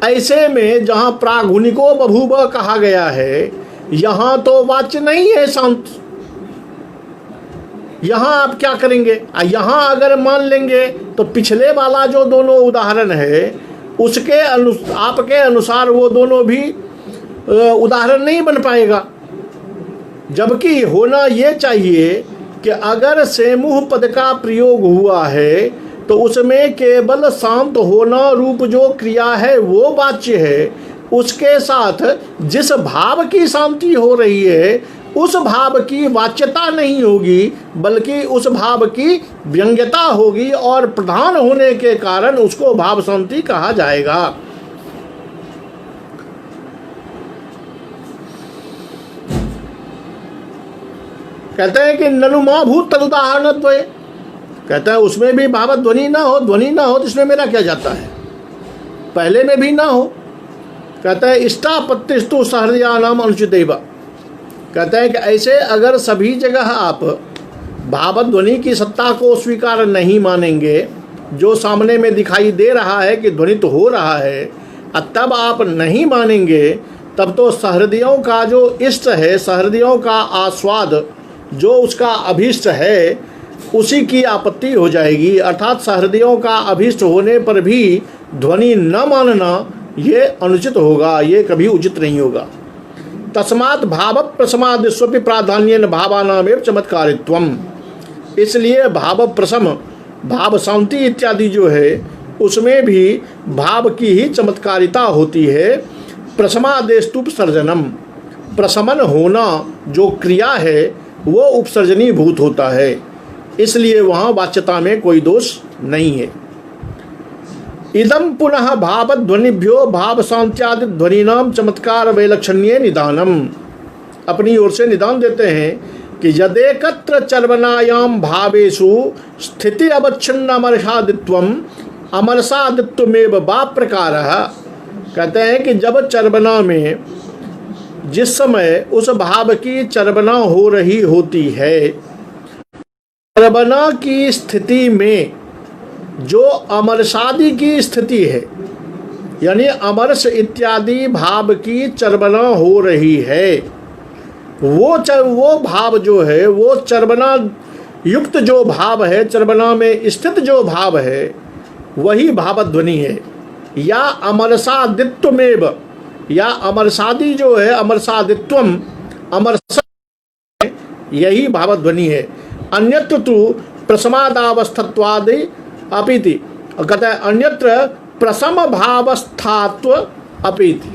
ऐसे में जहाँ प्राघुनिको बभूव कहा गया है यहाँ तो वाच्य नहीं है शांत। यहाँ आप क्या करेंगे, यहाँ अगर मान लेंगे तो पिछले वाला जो दोनों उदाहरण है उसके आपके अनुसार वो दोनों भी उदाहरण नहीं बन पाएगा। जबकि होना ये चाहिए कि अगर सेमुह पद का प्रयोग हुआ है तो उसमें केवल शांत होना रूप जो क्रिया है वो वाच्य है, उसके साथ जिस भाव की शांति हो रही है उस भाव की वाच्यता नहीं होगी, बल्कि उस भाव की व्यंग्यता होगी और प्रधान होने के कारण उसको भाव शांति कहा जाएगा। कहते हैं कि ननु मां भूत तदुदाहरणत्वे, कहता है उसमें भी भाव ध्वनि ना हो तो इसमें मेरा क्या जाता है, पहले में भी ना हो। कहता है इष्टापत्तिस्तु सहृदयानाम अनुचितैव, कहते हैं कि ऐसे अगर सभी जगह आप भावध्वनि की सत्ता को स्वीकार नहीं मानेंगे, जो सामने में दिखाई दे रहा है कि ध्वनित हो रहा है, तब आप नहीं मानेंगे, तब तो सहृदयों का जो इष्ट है, सहृदयों का आस्वाद जो उसका अभीष्ट है, उसी की आपत्ति हो जाएगी। अर्थात सहृदयों का अभीष्ट होने पर भी ध्वनि न मानना ये अनुचित होगा, ये कभी उचित नहीं होगा। तस्मात् भाव प्रसमादिस्वपि प्राधान्येन भावानामेव चमत्कारित्वम। इसलिए भाव प्रसम, भाव शांति इत्यादि जो है उसमें भी भाव की ही चमत्कारिता होती है। प्रसमादेस्तुपसर्जनम, प्रशमन होना जो क्रिया है वो उपसर्जनी भूत होता है, इसलिए वहाँ वाच्यता में कोई दोष नहीं है। इदम पुनः भावध्वनिभ्यो भाव शांत्यादि ध्वनिनाम चमत्कार वैलक्षण्ये निदानम। अपनी ओर से निदान देते हैं कि यदेकत्र चर्वनायाम भावेषु स्थिति अवच्छिन्न अमरसादित्वम अमरसादित्वमेव वा प्रकारः। कहते हैं कि जब चर्वना में जिस समय उस भाव की चर्वना हो रही होती है, चर्वना की स्थिति में जो अमरसादि की स्थिति है, यानी अमरस इत्यादि भाव की चर्वना हो रही है, वो भाव जो है, वो चर्वना युक्त जो भाव है, चर्वना में स्थित जो भाव है, वही भावध्वनि है। या अमरसादित्वमेव, या अमरसादि जो है, अमरसादित्वम, अमरसा, यही भावध्वनि है। अन्यत्र तो प्रसमादावस्थत्वादि अपीति, कहता है अन्यत्र प्रसम भावस्थात्व अपीति।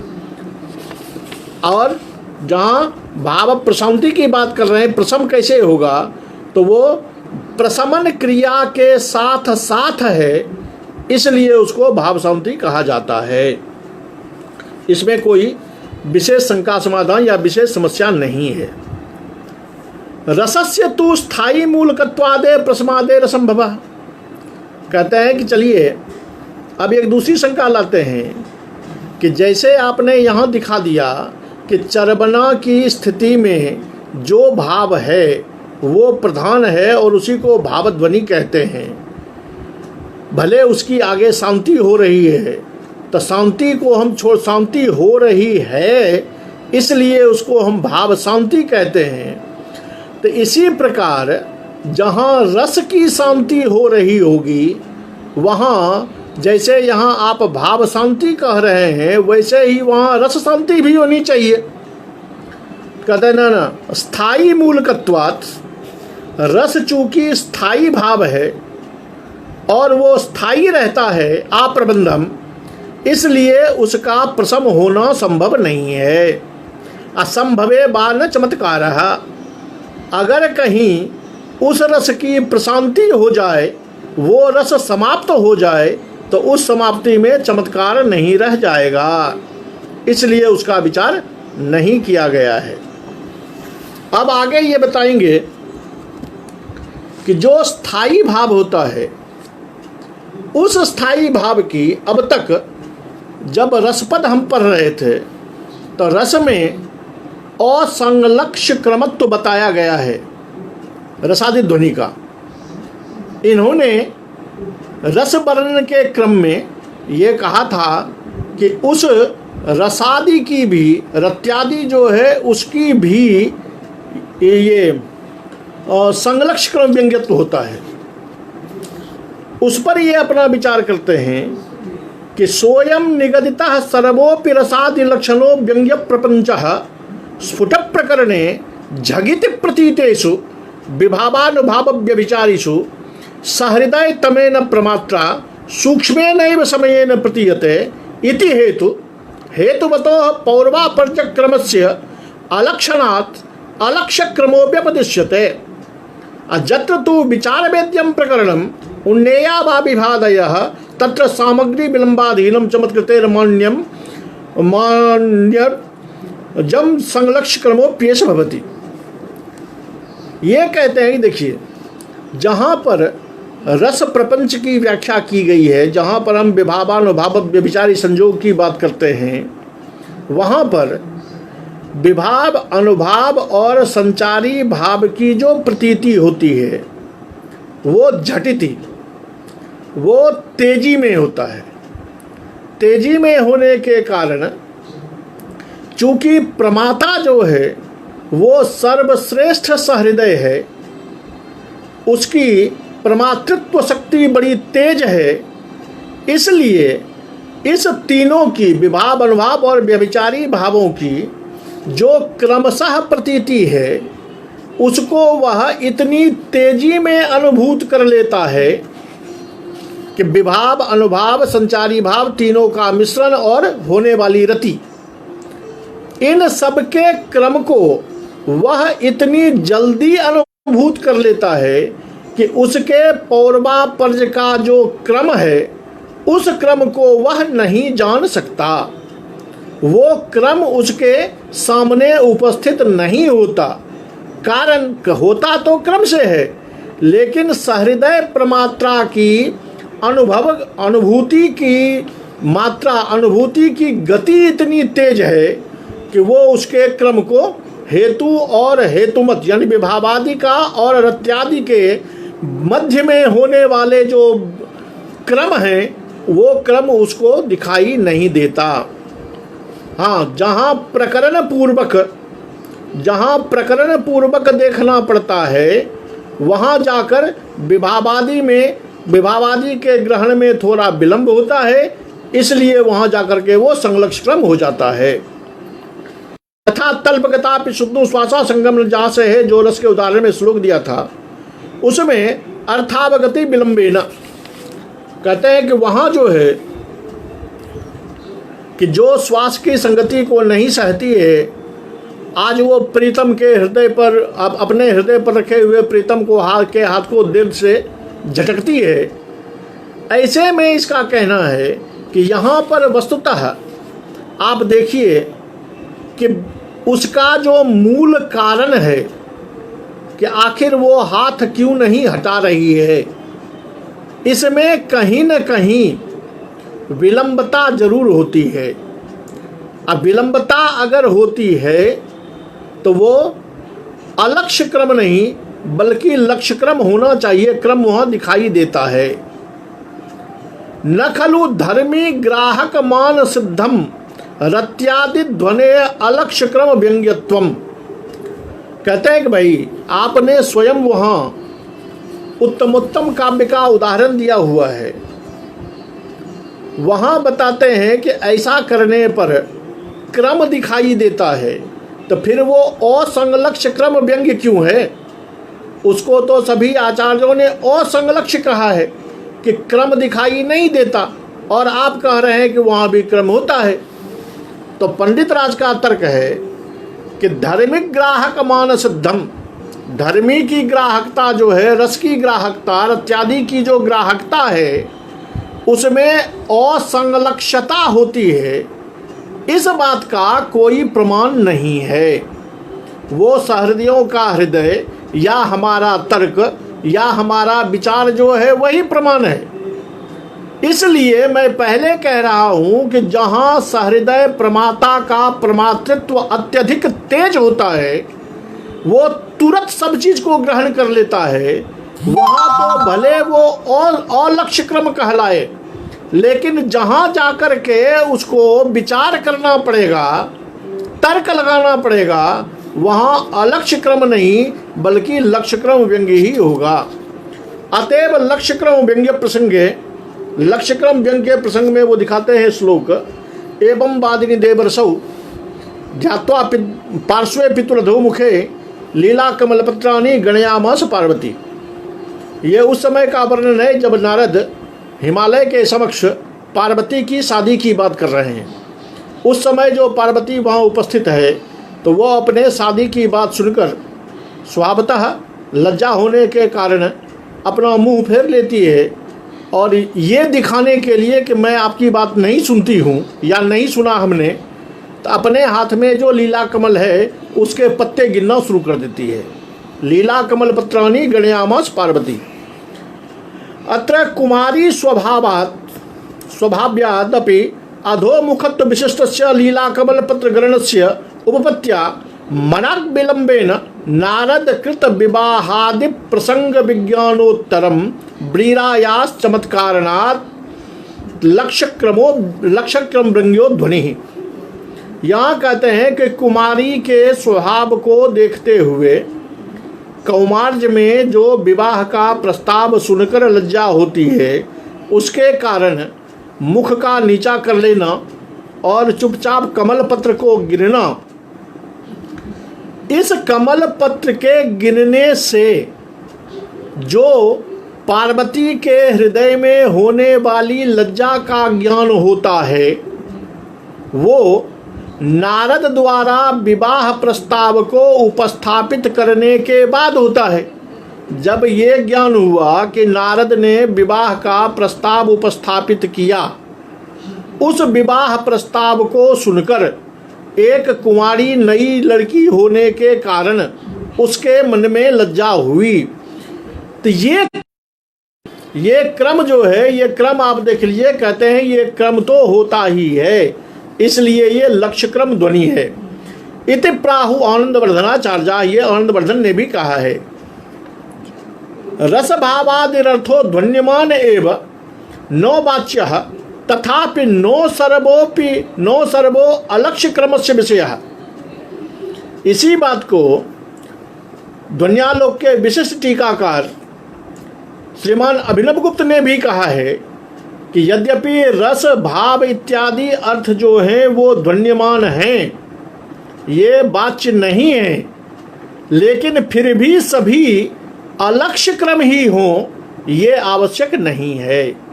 और जहाँ भाव प्रशांति की बात कर रहे हैं, प्रसम कैसे होगा, तो वो प्रशमन क्रिया के साथ साथ है, इसलिए उसको भाव शांति कहा जाता है। इसमें कोई विशेष शंका समाधान या विशेष समस्या नहीं है। रसस्य तु स्थायी मूलकत्वादे प्रसमादे रसंभव। कहते हैं कि चलिए अब एक दूसरी शंका लाते हैं कि जैसे आपने यहाँ दिखा दिया कि चर्वना की स्थिति में जो भाव है वो प्रधान है और उसी को भावध्वनि कहते हैं। भले उसकी आगे शांति हो रही है, तो शांति को हम शांति हो रही है इसलिए उसको हम भाव शांति कहते हैं। तो इसी प्रकार जहाँ रस की शांति हो रही होगी, वहाँ जैसे यहाँ आप भाव शांति कह रहे हैं, वैसे ही वहाँ रस शांति भी होनी चाहिए। कहते ना स्थायी मूलकत्वात्, रस चूंकि स्थायी भाव है और वो स्थायी रहता है अप्रबंधम, इसलिए उसका प्रसम होना संभव नहीं है। असंभवे वा न चमत्कारः। अगर कहीं उस रस की प्रशांति हो जाए, वो रस समाप्त हो जाए, तो उस समाप्ति में चमत्कार नहीं रह जाएगा, इसलिए उसका विचार नहीं किया गया है। अब आगे ये बताएंगे कि जो स्थायी भाव होता है, उस स्थायी भाव की अब तक जब रसपद हम पढ़ रहे थे तो रस में असंलक्ष्य क्रमत्व बताया गया है रसादि ध्वनि का। इन्होंने रस वर्णन के क्रम में ये कहा था कि उस रसादि की भी, रत्यादि जो है उसकी भी ये संलक्ष्य क्रम व्यंग्यत्व होता है। उस पर ये अपना विचार करते हैं कि सोयम निगदितः सर्वोपि रसादि लक्षणों व्यंग्य प्रपंचः स्फुट प्रकरणे झगिति प्रतीतेषु विभावानुभाव व्यभिचारिषु सहृदय तमेन प्रमात्रा सूक्ष्मेनैव समयेन प्रतीयते इति हेतुवतः पौर्वापर्य क्रमस्य अलक्षणात् अलक्ष्यक्रमोऽप्यपदिश्यते। अजत्र तु विचारवेद्यं प्रकरणम् उन्नेयाभाविभादयः तत्र सामग्री विलंबाधीनं चमत्कृतेर मान्यम जम संलक्ष्य क्रमोप्येष भवति। ये कहते हैं कि देखिए, जहाँ पर रस प्रपंच की व्याख्या की गई है, जहाँ पर हम विभावानुभाव व्यभिचारी संयोग की बात करते हैं, वहाँ पर विभाव, अनुभाव और संचारी भाव की जो प्रतीति होती है वो झटिति, वो तेजी में होता है। तेजी में होने के कारण चूंकि प्रमाता जो है वो सर्वश्रेष्ठ सहृदय है, उसकी प्रमातृत्व शक्ति बड़ी तेज है, इसलिए इस तीनों की, विभाव, अनुभाव और व्यभिचारी भावों की जो क्रमशः प्रतीति है उसको वह इतनी तेजी में अनुभूत कर लेता है कि विभाव, अनुभाव, संचारी भाव तीनों का मिश्रण और होने वाली रति, इन सब के क्रम को वह इतनी जल्दी अनुभूत कर लेता है कि उसके पौर्वापर्य का जो क्रम है उस क्रम को वह नहीं जान सकता। वो क्रम उसके सामने उपस्थित नहीं होता। कारण होता तो क्रम से है, लेकिन सहृदय प्रमात्रा की अनुभूति की मात्रा, अनुभूति की गति इतनी तेज है कि वो उसके क्रम को हेतु और हेतुमत यानी विभावादि का और रत्यादि के मध्य में होने वाले जो क्रम हैं वो क्रम उसको दिखाई नहीं देता। हाँ, जहाँ प्रकरण पूर्वक देखना पड़ता है वहाँ जाकर विभावादि के ग्रहण में थोड़ा विलंब होता है, इसलिए वहाँ जाकर के वो संलक्ष क्रम हो जाता है। तथा तल्पगता शुद्धो श्वासा संगम, जहाँ से है जो रस के उदाहरण में श्लोक दिया था उसमें अर्थावगति विलंबेन, कहते हैं कि वहाँ जो है कि जो श्वास की संगति को नहीं सहती है, आज वो प्रीतम के हृदय पर, अब अपने हृदय पर रखे हुए प्रीतम को हाथ को दिल से झटकती है। ऐसे में इसका कहना है कि यहाँ पर वस्तुतः आप देखिए कि उसका जो मूल कारण है कि आखिर वो हाथ क्यों नहीं हटा रही है, इसमें कहीं न कहीं विलंबता जरूर होती है। अब विलंबता अगर होती है तो वो अलक्ष्य क्रम नहीं बल्कि लक्ष्य क्रम होना चाहिए, क्रम वहाँ दिखाई देता है। न खलु धर्मी ग्राहक मान सिद्धम रत्यादि ध्वने अलक्ष्य क्रम व्यंग्यत्वम, कहते हैं कि भाई आपने स्वयं वहाँ उत्तमोत्तम काव्य का उदाहरण दिया हुआ है। वहाँ बताते हैं कि ऐसा करने पर क्रम दिखाई देता है, तो फिर वो असंलक्ष्य क्रम व्यंग्य क्यों है? उसको तो सभी आचार्यों ने असंलक्ष्य कहा है कि क्रम दिखाई नहीं देता, और आप कह रहे हैं कि वहाँ भी क्रम होता है। तो पंडित राज का तर्क है कि धर्मिक ग्राहक मान सिद्धम, धर्मी की ग्राहकता जो है, रस की ग्राहकता, रत्यादि की जो ग्राहकता है उसमें असंलक्षता होती है, इस बात का कोई प्रमाण नहीं है। वो सहृदयों का हृदय या हमारा तर्क या हमारा विचार जो है वही प्रमाण है। इसलिए मैं पहले कह रहा हूं कि जहां सहृदय प्रमाता का प्रमातृत्व अत्यधिक तेज होता है, वो तुरंत सब चीज को ग्रहण कर लेता है, वहां तो भले वो अलक्ष्य क्रम कहलाए, लेकिन जहां जाकर के उसको विचार करना पड़ेगा, तर्क लगाना पड़ेगा, वहां अलक्ष्य क्रम नहीं बल्कि लक्ष्य क्रम व्यंग्य ही होगा। अतएव लक्ष्य क्रम व्यंग्य प्रसंगे, लक्ष्य क्रम व्यंग्य प्रसंग में वो दिखाते हैं श्लोक, एवं वादिनी देवर्षौ ध्यात्वा पार्श्वे पितुरधो मुखे लीला कमलपत्राणि गणयामास पार्वती। ये उस समय का वर्णन है जब नारद हिमालय के समक्ष पार्वती की शादी की बात कर रहे हैं। उस समय जो पार्वती वहाँ उपस्थित है तो वो अपने शादी की बात सुनकर स्वभावतः लज्जा होने के कारण अपना मुंह फेर लेती है, और ये दिखाने के लिए कि मैं आपकी बात नहीं सुनती हूँ या नहीं सुना हमने, तो अपने हाथ में जो लीला कमल है उसके पत्ते गिनना शुरू कर देती है। लीला कमल पत्राणि गणयामास पार्वती। अत्र कुमारी स्वभाव्यादपि अधोमुखत्व विशिष्टस्य लीला कमल पत्र ग्रहणस्य उपपत्या मनाक विलंबेन नारद कृत विवाहादि प्रसंग विज्ञानोत्तरम ब्रीरायास चमत्कारणात् लक्ष्यक्रम भृंग्यो ध्वनि। यहाँ कहते हैं कि कुमारी के स्वभाव को देखते हुए कौमार्य में जो विवाह का प्रस्ताव सुनकर लज्जा होती है, उसके कारण मुख का नीचा कर लेना और चुपचाप कमल पत्र को गिनना, इस कमल पत्र के गिनने से जो पार्वती के हृदय में होने वाली लज्जा का ज्ञान होता है, वो नारद द्वारा विवाह प्रस्ताव को उपस्थापित करने के बाद होता है। जब ये ज्ञान हुआ कि नारद ने विवाह का प्रस्ताव उपस्थापित किया, उस विवाह प्रस्ताव को सुनकर एक कुंवारी नई लड़की होने के कारण उसके मन में लज्जा हुई। तो ये क्रम जो है, ये क्रम आप देख लीजिए, कहते हैं ये क्रम तो होता ही है, इसलिए ये लक्ष्य क्रम ध्वनि है। इति प्राहु आनंदवर्धनाचार्य, ये आनंदवर्धन ने भी कहा है। रस भावादिरर्थो ध्वन्यमान एव नो वाच्य तथापि नो सर्वो अलक्ष्य क्रमस्य विषयः। इसी बात को ध्वन्यालोक के विशिष्ट टीकाकार श्रीमान अभिनव गुप्त ने भी कहा है कि यद्यपि रस भाव इत्यादि अर्थ जो हैं वो ध्वन्यमान हैं, ये वाच्य नहीं है, लेकिन फिर भी सभी अलक्ष्य क्रम ही हों, ये आवश्यक नहीं है।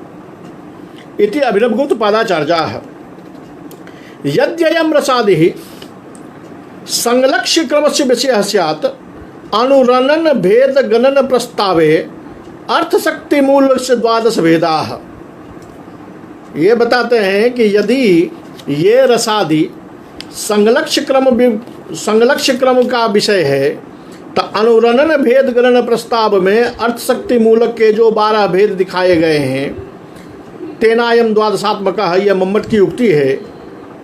इति अभिनवगुप्त पादाचार्याः। यद्ययं रसादिः संलक्ष्य क्रमस्य विषयः स्यात् अनुरणन भेद गणन प्रस्तावे अर्थशक्ति मूल से द्वादश भेदाः। ये बताते हैं कि यदि ये रसादि संलक्ष्य क्रम का विषय है, तो अनुरणन भेद गणन प्रस्ताव में अर्थशक्ति मूलक के जो 12 भेद दिखाए गए हैं, तेनायम द्वादशात्मका है, यह मम्मट की उक्ति है।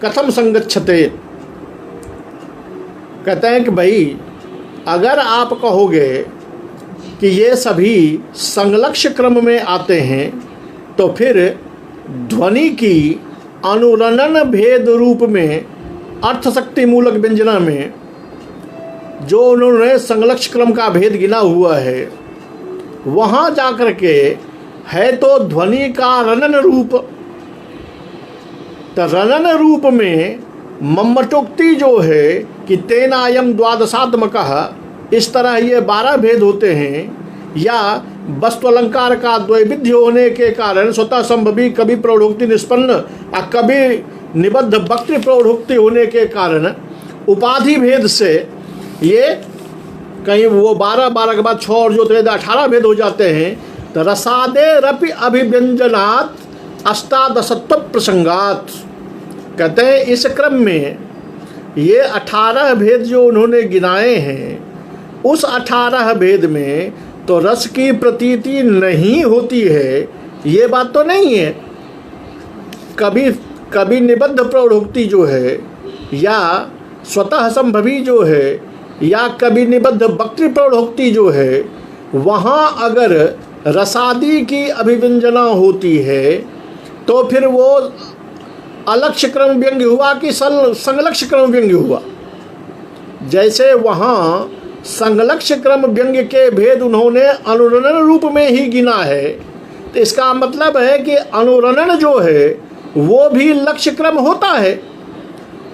कथम संगच्छते, कहते हैं कि भाई अगर आप कहोगे कि ये सभी संलक्ष्य क्रम में आते हैं, तो फिर ध्वनि की अनुरणन भेद रूप में अर्थशक्ति मूलक व्यंजना में जो उन्होंने संलक्ष्य क्रम का भेद गिना हुआ है, वहाँ जाकर के है तो ध्वनि का रनन रूप। तो रनन रूप में मम्मटोक्ति जो है कि तेनायम द्वादशात्मकः, इस तरह ये 12 भेद होते हैं, या वस्तु अलंकार का द्वैविध्य होने के कारण स्वतः संभवी कभी प्रौढ़ोक्ति निष्पन्न और कभी निबद्ध वक्तृ प्रौढ़ोक्ति होने के कारण उपाधि भेद से ये कहीं वो 12 के बाद 6 और जो 18 भेद हो जाते हैं। तो रसादे रपि अभिव्यंजनात् अष्टादशत्व प्रसंगात, कहते हैं इस क्रम में ये 18 भेद जो उन्होंने गिनाए हैं, उस 18 भेद में तो रस की प्रतीति नहीं होती है, ये बात तो नहीं है। कभी निबद्ध प्रौढ़ोक्ति जो है, या स्वतः संभवी जो है, या कभी निबद्ध वक्तृ प्रौढ़ोक्ति जो है, वहाँ अगर रसादि की अभिव्यंजना होती है, तो फिर वो अलक्ष्य क्रम व्यंग्य हुआ कि संलक्ष्य क्रम व्यंग्य हुआ। जैसे वहाँ संलक्ष्य क्रम व्यंग्य के भेद उन्होंने अनुरणन रूप में ही गिना है, तो इसका मतलब है कि अनुरणन जो है वो भी लक्ष्य क्रम होता है।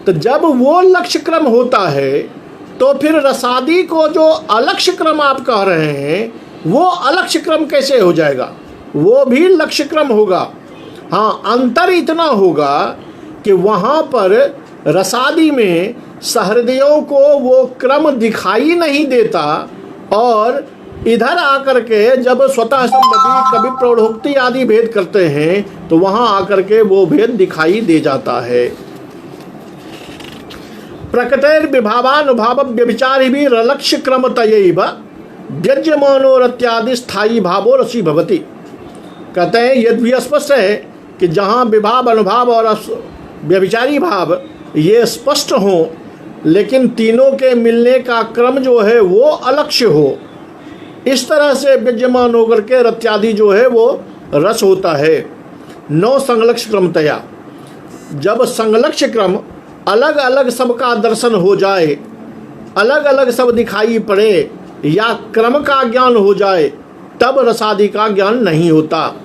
तो जब वो लक्ष्य क्रम होता है, तो फिर रसादी को जो अलक्ष्य क्रम आप कह रहे हैं, वो अलक्ष्य क्रम कैसे हो जाएगा? वो भी लक्ष्य क्रम होगा। हाँ, अंतर इतना होगा कि वहाँ पर रसादी में सहृदयों को वो क्रम दिखाई नहीं देता, और इधर आकर के जब स्वतः संबंधी कभी प्रौढ़ोक्ति आदि भेद करते हैं, तो वहाँ आकर के वो भेद दिखाई दे जाता है। प्रकटेर विभावानुभाव व्यभिचारी भी लक्ष्य क्रमतयैव व्यज्यमानोरत्यादि स्थायी भावो रसी भवति। कहते हैं यह भी स्पष्ट है कि जहाँ विभाव अनुभाव और व्यभिचारी भाव ये स्पष्ट हों, लेकिन तीनों के मिलने का क्रम जो है वो अलक्ष्य हो, इस तरह से विद्यमान होकर के रत्यादि जो है वो रस होता है। नौ संलक्ष्य क्रमतया, जब संलक्ष्य क्रम अलग अलग सबका दर्शन हो जाए, अलग अलग सब दिखाई पड़े या क्रम का ज्ञान हो जाए, तब रसादि का ज्ञान नहीं होता।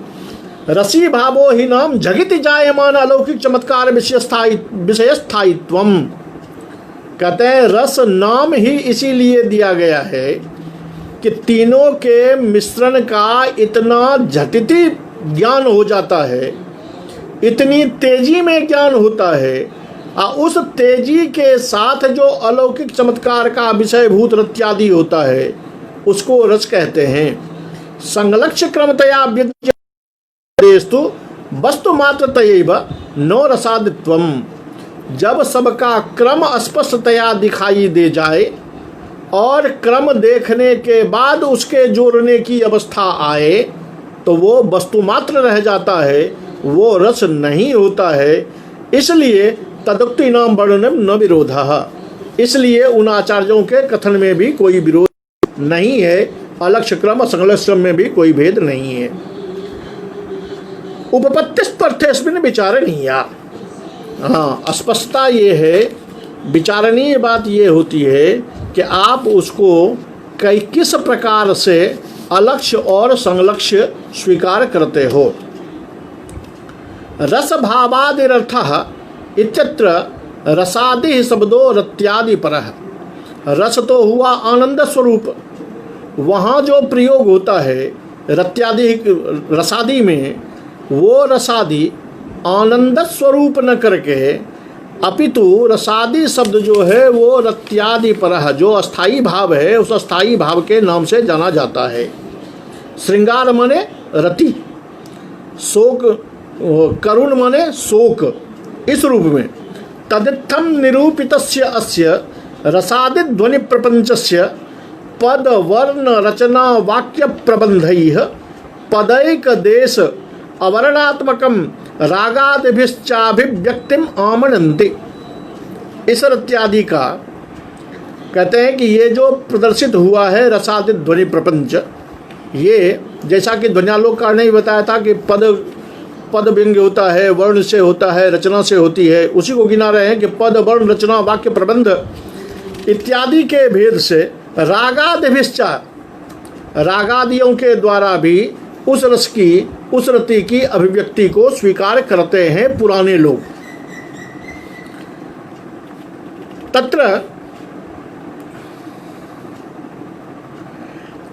रसी भावो ही नाम जगित जायमान अलौकिक चमत्कार विषय स्थायित्वम। कहते हैं रस नाम ही इसीलिए दिया गया है कि तीनों के मिश्रण का इतना झटिति ज्ञान हो जाता है, इतनी तेजी में ज्ञान होता है, और उस तेजी के साथ जो अलौकिक चमत्कार का विषयभूत रत्यादि होता है उसको रस कहते हैं। संलक्ष्य क्रमतया व्यस्तु वस्तु मात्र तयैव नो रसादित्वम। जब सबका क्रम स्पष्टतया दिखाई दे जाए और क्रम देखने के बाद उसके जोड़ने की अवस्था आए तो वो वस्तु मात्र रह जाता है, वो रस नहीं होता है। इसलिए तदुक्ति नाम वर्णनम न विरोधः, इसलिए उन आचार्यों के कथन में भी कोई विरोध नहीं है, अलक्ष्य क्रम संलक्ष्य क्रम में भी कोई भेद नहीं है। उपपत्तिस्पर्थेस्मिन् विचारणीया, हाँ स्पष्टता ये है, विचारणीय बात ये होती है कि आप उसको किस प्रकार से अलक्ष्य और संलक्ष्य स्वीकार करते हो। रस भावादिरर्थः इत्यत्र रसादि शब्दो रत्यादि परः। रस तो हुआ आनंद स्वरूप, वहाँ जो प्रयोग होता है रत्यादि रसादि में, वो रसादि आनंद स्वरूप न करके अपितु रसादि शब्द जो है वो रत्यादि परः, जो अस्थाई भाव है उस अस्थाई भाव के नाम से जाना जाता है। श्रृंगार माने रति, शोक करुण माने शोक, इस रूप में तदित्थम निरूपितस्य अस्य रसादि ध्वनि प्रपंचस्य पद वर्ण रचना वाक्य प्रबंधैः पदैक देश अवर्णात्मकम रागादिभिश्चाभिव्यक्तिम आमनन्ति। इस रत्यादि का कहते हैं कि ये जो प्रदर्शित हुआ है रसादि ध्वनि प्रपंच, ये जैसा कि ध्वन्यालोक का नहीं बताया था कि पद व्यंग्य होता है, वर्ण से होता है, रचना से होती है, उसी को गिना रहे हैं कि पद वर्ण रचना वाक्य प्रबंध इत्यादि के भेद से रागादिभिश्चा, रागादियों के द्वारा भी उस रस की, उस रति की अभिव्यक्ति को स्वीकार करते हैं पुराने लोग।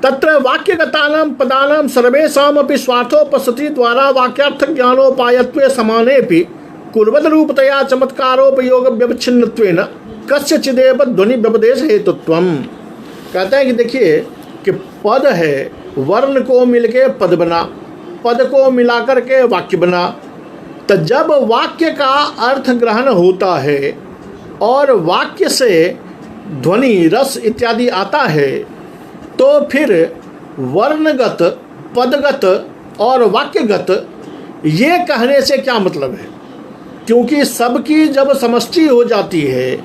तत्र वाक्यगतानां पदानां सर्वेषामपि स्वार्थोपसति द्वारा वाक्यार्थ ज्ञानोपायत्वे समानेपि कुर्वद रूपतया चमत्कारोपयोग व्यवच्छिन्नत्वेन कस्यचिदेव ध्वनि व्यपदेश हेतुत्वम। कहते हैं कि देखिए कि पद है, वर्ण को मिलके पद बना, पद को मिलाकर के वाक्य बना। तो जब वाक्य का अर्थ ग्रहण होता है और वाक्य से ध्वनि रस इत्यादि आता है तो फिर वर्णगत, पदगत और वाक्यगत ये कहने से क्या मतलब है, क्योंकि सबकी जब समष्टि हो जाती है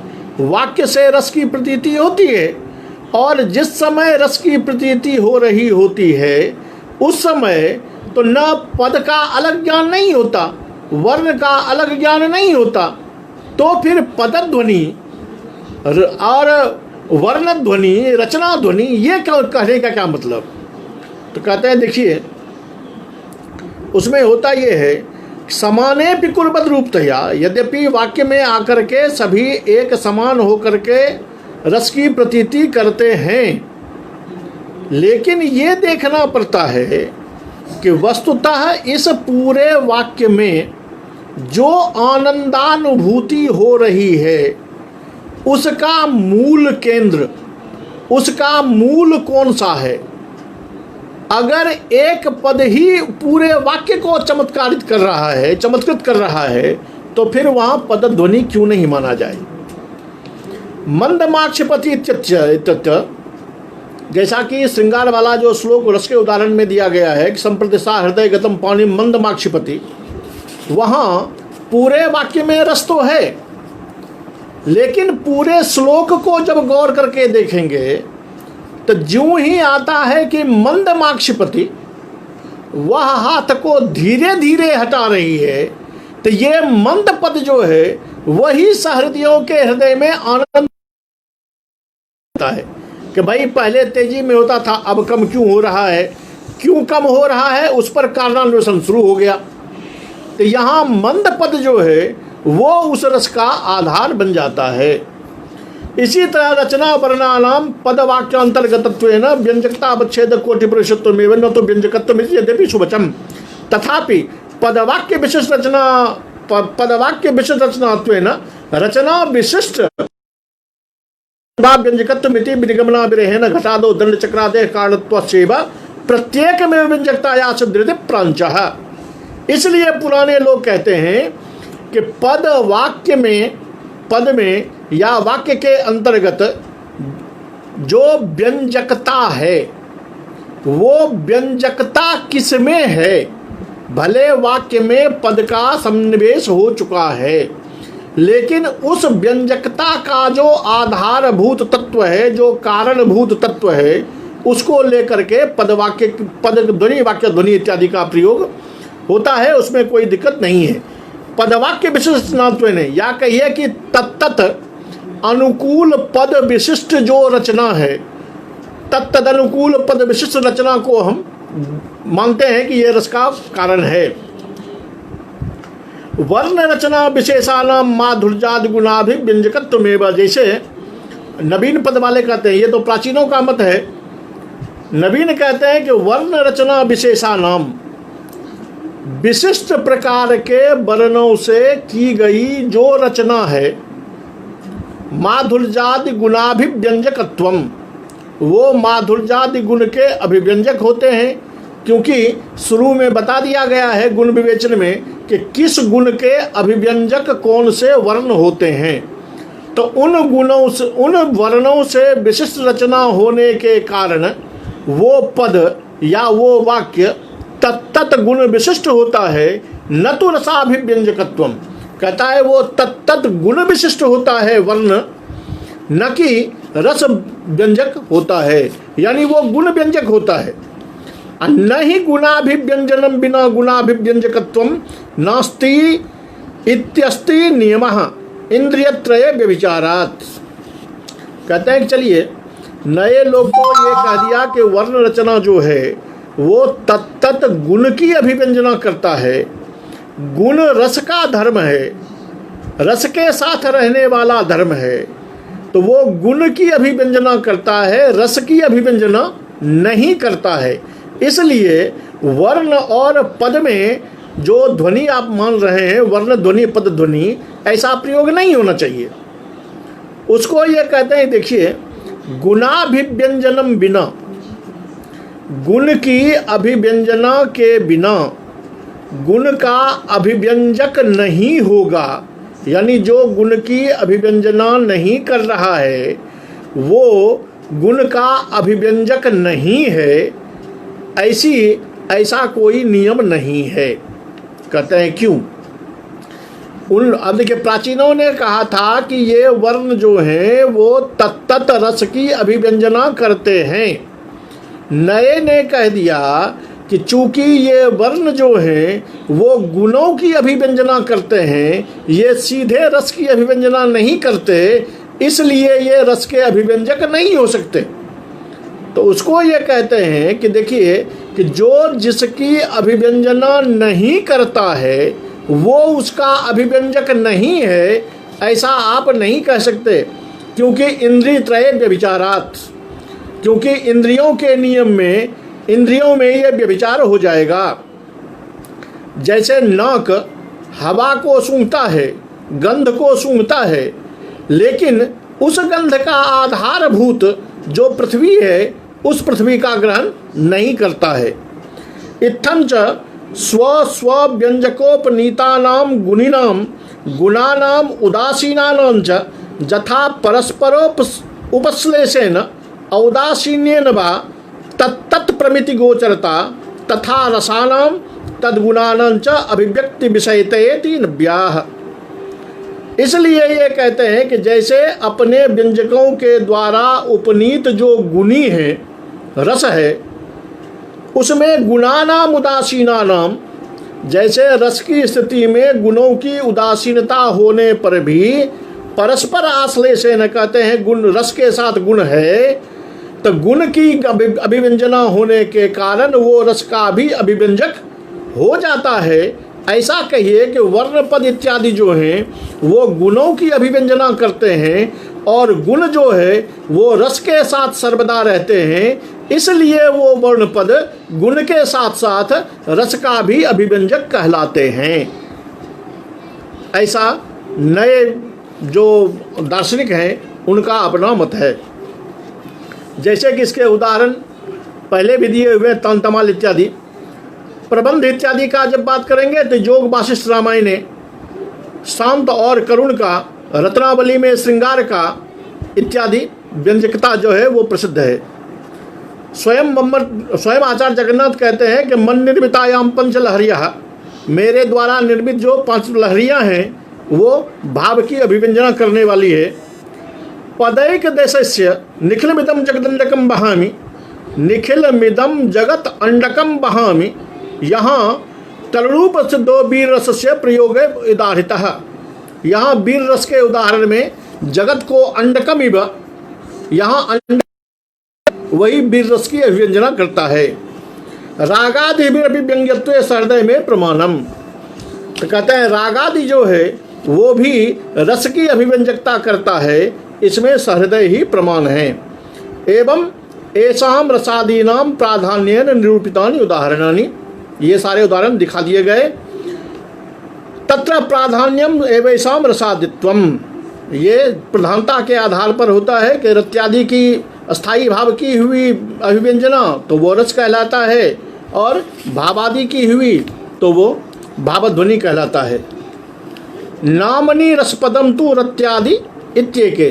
वाक्य से रस की प्रतीति होती है, और जिस समय रस की प्रतीति हो रही होती है उस समय तो न पद का अलग ज्ञान नहीं होता, वर्ण का अलग ज्ञान नहीं होता, तो फिर पदध्वनि और वर्ण ध्वनि, रचना ध्वनि, ये कहने का क्या मतलब। तो कहते हैं देखिए उसमें होता ये है समाने पिकुर्बद रूपतया, यद्यपि वाक्य में आकर के सभी एक समान होकर के रस की प्रतीति करते हैं, लेकिन ये देखना पड़ता है कि वस्तुतः इस पूरे वाक्य में जो आनंदानुभूति हो रही है उसका मूल केंद्र, उसका मूल कौन सा है। अगर एक पद ही पूरे वाक्य को चमत्कारित कर रहा है, चमत्कृत कर रहा है, तो फिर वहाँ पदध्वनि क्यों नहीं माना जाए। मंदमाक्षपति इत्यत्र, जैसा कि श्रृंगार वाला जो श्लोक रस के उदाहरण में दिया गया है कि संप्रतिशा हृदय गतम पानी मंदमाक्षपति, वहाँ पूरे वाक्य में रस तो है, लेकिन पूरे श्लोक को जब गौर करके देखेंगे तो ज्यों ही आता है कि मंद माक्षिपति वह हाथ को धीरे धीरे हटा रही है, तो ये मंद पद जो है वही सहृदयों के हृदय में आनंद होता है कि भाई पहले तेजी में होता था, अब कम क्यों हो रहा है, क्यों कम हो रहा है, उस पर कारणान्वेषण शुरू हो गया। तो यहाँ मंद पद जो है वो उस रस का आधार बन जाता है। इसी तरह रचना वर्णानाम पद वाक्य अंतर्गतत्वेन व्यंजकता अवच्छेद कोटि पुरुषत्वमेव न तो व्यंजकत्व यद्यपि शुभचम तथापि पदवाक्य विशिष्ट रचनात्वेन रचना विशिष्ट व्यंजकत्वमिति विनिगमना विरहेण घटादो दंड चक्रादे कारणत्वस्यैव प्रत्येक में व्यंजकताया सिद्ध्यते प्रांचः। इसलिए पुराने लोग कहते हैं कि पद में या वाक्य के अंतर्गत जो व्यंजकता है वो व्यंजकता किस में है। भले वाक्य में पद का सन्निवेश हो चुका है, लेकिन उस व्यंजकता का जो आधारभूत तत्व है, जो कारणभूत तत्व है, उसको लेकर के पद ध्वनि वाक्य ध्वनि इत्यादि का प्रयोग होता है, उसमें कोई दिक्कत नहीं है। पदवाक्य विशिष्ट ने या कहिए कि तत्त अनुकूल पद विशिष्ट जो रचना है, तत्त अनुकूल पद विशिष्ट रचना को हम मानते हैं कि यह रस का कारण है। वर्ण रचना विशेषानाम माधुर्यादि गुणाभिव्यंजकत्वमेव, जैसे नवीन पद वाले कहते हैं, ये तो प्राचीनों का मत है। नवीन कहते हैं कि वर्ण रचना विशेषानाम विशिष्ट प्रकार के वर्णों से की गई जो रचना है, माधुर्यादि गुणाभिव्यंजकत्वम, वो माधुर्यादि गुण के अभिव्यंजक होते हैं, क्योंकि शुरू में बता दिया गया है गुण विवेचन में कि किस गुण के अभिव्यंजक कौन से वर्ण होते हैं। तो उन गुणों से, उन वर्णों से विशिष्ट रचना होने के कारण वो पद या वो वाक्य तत्त गुण विशिष्ट होता है, न तो रसाभिव्यंजकत्वम, कहता है वो तत्त गुण विशिष्ट होता है वर्ण, न कि रस व्यंजक होता है, यानी वो गुण व्यंजक होता है। न ही गुणाभिव्यंजनम बिना गुणाभिव्यंजकत्वम नास्ति इत्यस्ति नियमः इंद्रियत्रय व्यभिचारात्। कहते हैं कि चलिए, नए लोग को ये कह दिया कि वर्ण रचना जो है वो तत्त गुण की अभिव्यंजना करता है। गुण रस का धर्म है, रस के साथ रहने वाला धर्म है, तो वो गुण की अभिव्यंजना करता है, रस की अभिव्यंजना नहीं करता है। इसलिए वर्ण और पद में जो ध्वनि आप मान रहे हैं, वर्ण ध्वनि पद ध्वनि, ऐसा प्रयोग नहीं होना चाहिए। उसको ये कहते हैं, देखिए, गुणाभिव्यंजनम बिना, गुण की अभिव्यंजना के बिना गुण का अभिव्यंजक नहीं होगा, यानी जो गुण की अभिव्यंजना नहीं कर रहा है वो गुण का अभिव्यंजक नहीं है, ऐसा कोई नियम नहीं है। कहते हैं क्यों? अब देखिए, प्राचीनों ने कहा था कि ये वर्ण जो हैं वो तत्त रस की अभिव्यंजना करते हैं। नए ने कह दिया कि चूंकि ये वर्ण जो हैं वो गुणों की अभिव्यंजना करते हैं, ये सीधे रस की अभिव्यंजना नहीं करते, इसलिए ये रस के अभिव्यंजक नहीं हो सकते। तो उसको ये कहते हैं कि देखिए कि जो जिसकी अभिव्यंजना नहीं करता है वो उसका अभिव्यंजक नहीं है, ऐसा आप नहीं कह सकते, क्योंकि इंद्रिय त्रय व्यभिचारात्, क्योंकि इंद्रियों के नियम में, इंद्रियों में ये व्यभिचार हो जाएगा। जैसे नाक हवा को सूंघता है, गंध को सूंघता है, लेकिन उस गंध का आधारभूत जो पृथ्वी है उस पृथ्वी का ग्रहण नहीं करता है। इत्थं च स्व स्व व्यंजकोपनीतानाम गुणिनाम गुणानाम उदासीनानां च यथा परस्परोपश्लेषेण औदासीन्येन वा तत्तत् प्रमिति गोचरता तथा रसानां तद्गुणानां च अभिव्यक्ति विषयतेति नव्याः। इसलिए ये कहते हैं कि जैसे अपने व्यंजकों के द्वारा उपनीत जो गुणी है, रस है, उसमें गुणानाम उदासीनानाम, जैसे रस की स्थिति में गुणों की उदासीनता होने पर भी परस्पर आश्लेषण कहते हैं, गुण रस के साथ गुण है, तो गुण की अभिव्यंजना होने के कारण वो रस का भी अभिव्यंजक हो जाता है। ऐसा कहिए कि वर्ण पद इत्यादि जो हैं वो गुणों की अभिव्यंजना करते हैं और गुण जो है वो रस के साथ सर्वदा रहते हैं, इसलिए वो वर्ण पद गुण के साथ साथ रस का भी अभिव्यंजक कहलाते हैं। ऐसा नए जो दार्शनिक हैं उनका अपना मत है। जैसे कि इसके उदाहरण पहले भी दिए हुए तंतमाल इत्यादि प्रबंध इत्यादि का जब बात करेंगे तो योग वासिष्ठ रामायण ने शांत और करुण का, रत्नावली में श्रृंगार का इत्यादि व्यंजकता जो है वो प्रसिद्ध है। स्वयं आचार्य जगन्नाथ कहते हैं कि मन निर्मितायाम पंच लहरियाँ, मेरे द्वारा निर्मित जो 5 लहरियाँ हैं वो भाव की अभिव्यंजना करने वाली है। पदैक देशस्य निखिलमिदं जगदंडकम बहामि, निखिलमिदं जगत अंडकम बहामि, यहाँ तलरूप से 2 वीर रस से प्रयोग उदाहरितः। यहाँ वीर रस के उदाहरण में जगत को अंडकम इव, यहाँ अंड वही वीर रस की अभिव्यंजना करता है। रागादि व्यंग्यत्व हृदय में प्रमाणम, तो कहते हैं रागादि जो है वो भी रस की अभिव्यंजकता करता है, इसमें सहृदय ही प्रमाण है। एवं एसाम रसादीनाम प्राधान्येन निरूपितानि उदाहरणानि, ये सारे उदाहरण दिखा दिए गए। तत्र प्राधान्यम एवैसाम रसादित्वम, ये प्रधानता के आधार पर होता है कि रत्यादि की अस्थाई भाव की हुई अभिव्यंजना तो वो रस कहलाता है, और भावादि की हुई तो वो भावध्वनि कहलाता है। नामनी रसपदम तु रत्यादि इत्येके,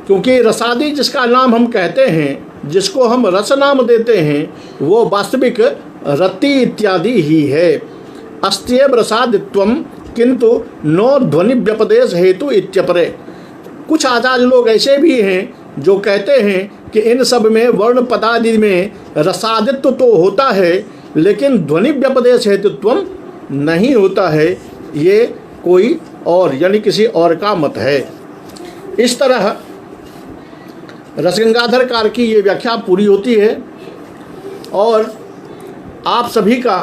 क्योंकि रसादि जिसका नाम हम कहते हैं, जिसको हम रस नाम देते हैं, वो वास्तविक रति इत्यादि ही है। अस्त्येव रसादित्वम किंतु नो ध्वनि व्यपदेश हेतु इत्यपरे। कुछ आचार्य लोग ऐसे भी हैं जो कहते हैं कि इन सब में वर्ण पदादि में रसादित्व तो होता है लेकिन ध्वनि व्यपदेश हेतुत्वम नहीं होता है, ये कोई और यानी किसी और का मत है। इस तरह रसगंगाधर कार की ये व्याख्या पूरी होती है और आप सभी का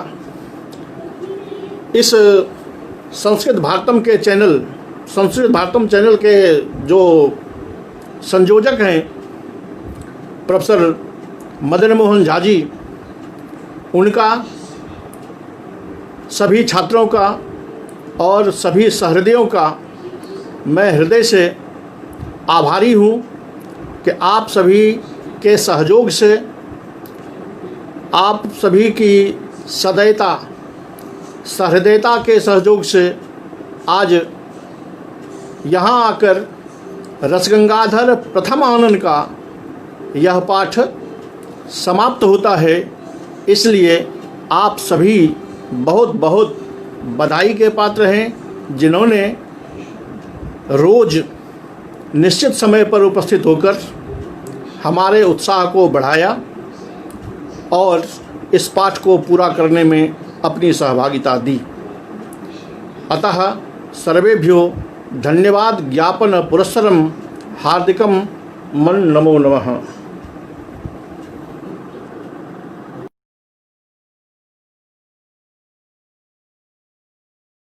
इस संस्कृत भारतम के चैनल, संस्कृत भारतम चैनल के जो संयोजक हैं प्रोफेसर मदन मोहन झा जी, उनका, सभी छात्रों का और सभी सहृदयों का मैं हृदय से आभारी हूँ कि आप सभी के सहयोग से, आप सभी की सदैता सहृदयता के सहयोग से आज यहाँ आकर रसगंगाधर प्रथम आनन का यह पाठ समाप्त होता है। इसलिए आप सभी बहुत बहुत बधाई के पात्र हैं, जिन्होंने रोज़ निश्चित समय पर उपस्थित होकर हमारे उत्साह को बढ़ाया और इस पाठ को पूरा करने में अपनी सहभागिता दी। अतः सर्वेभ्यो धन्यवाद ज्ञापन पुरस्सरम हार्दिकम मन नमो नमः।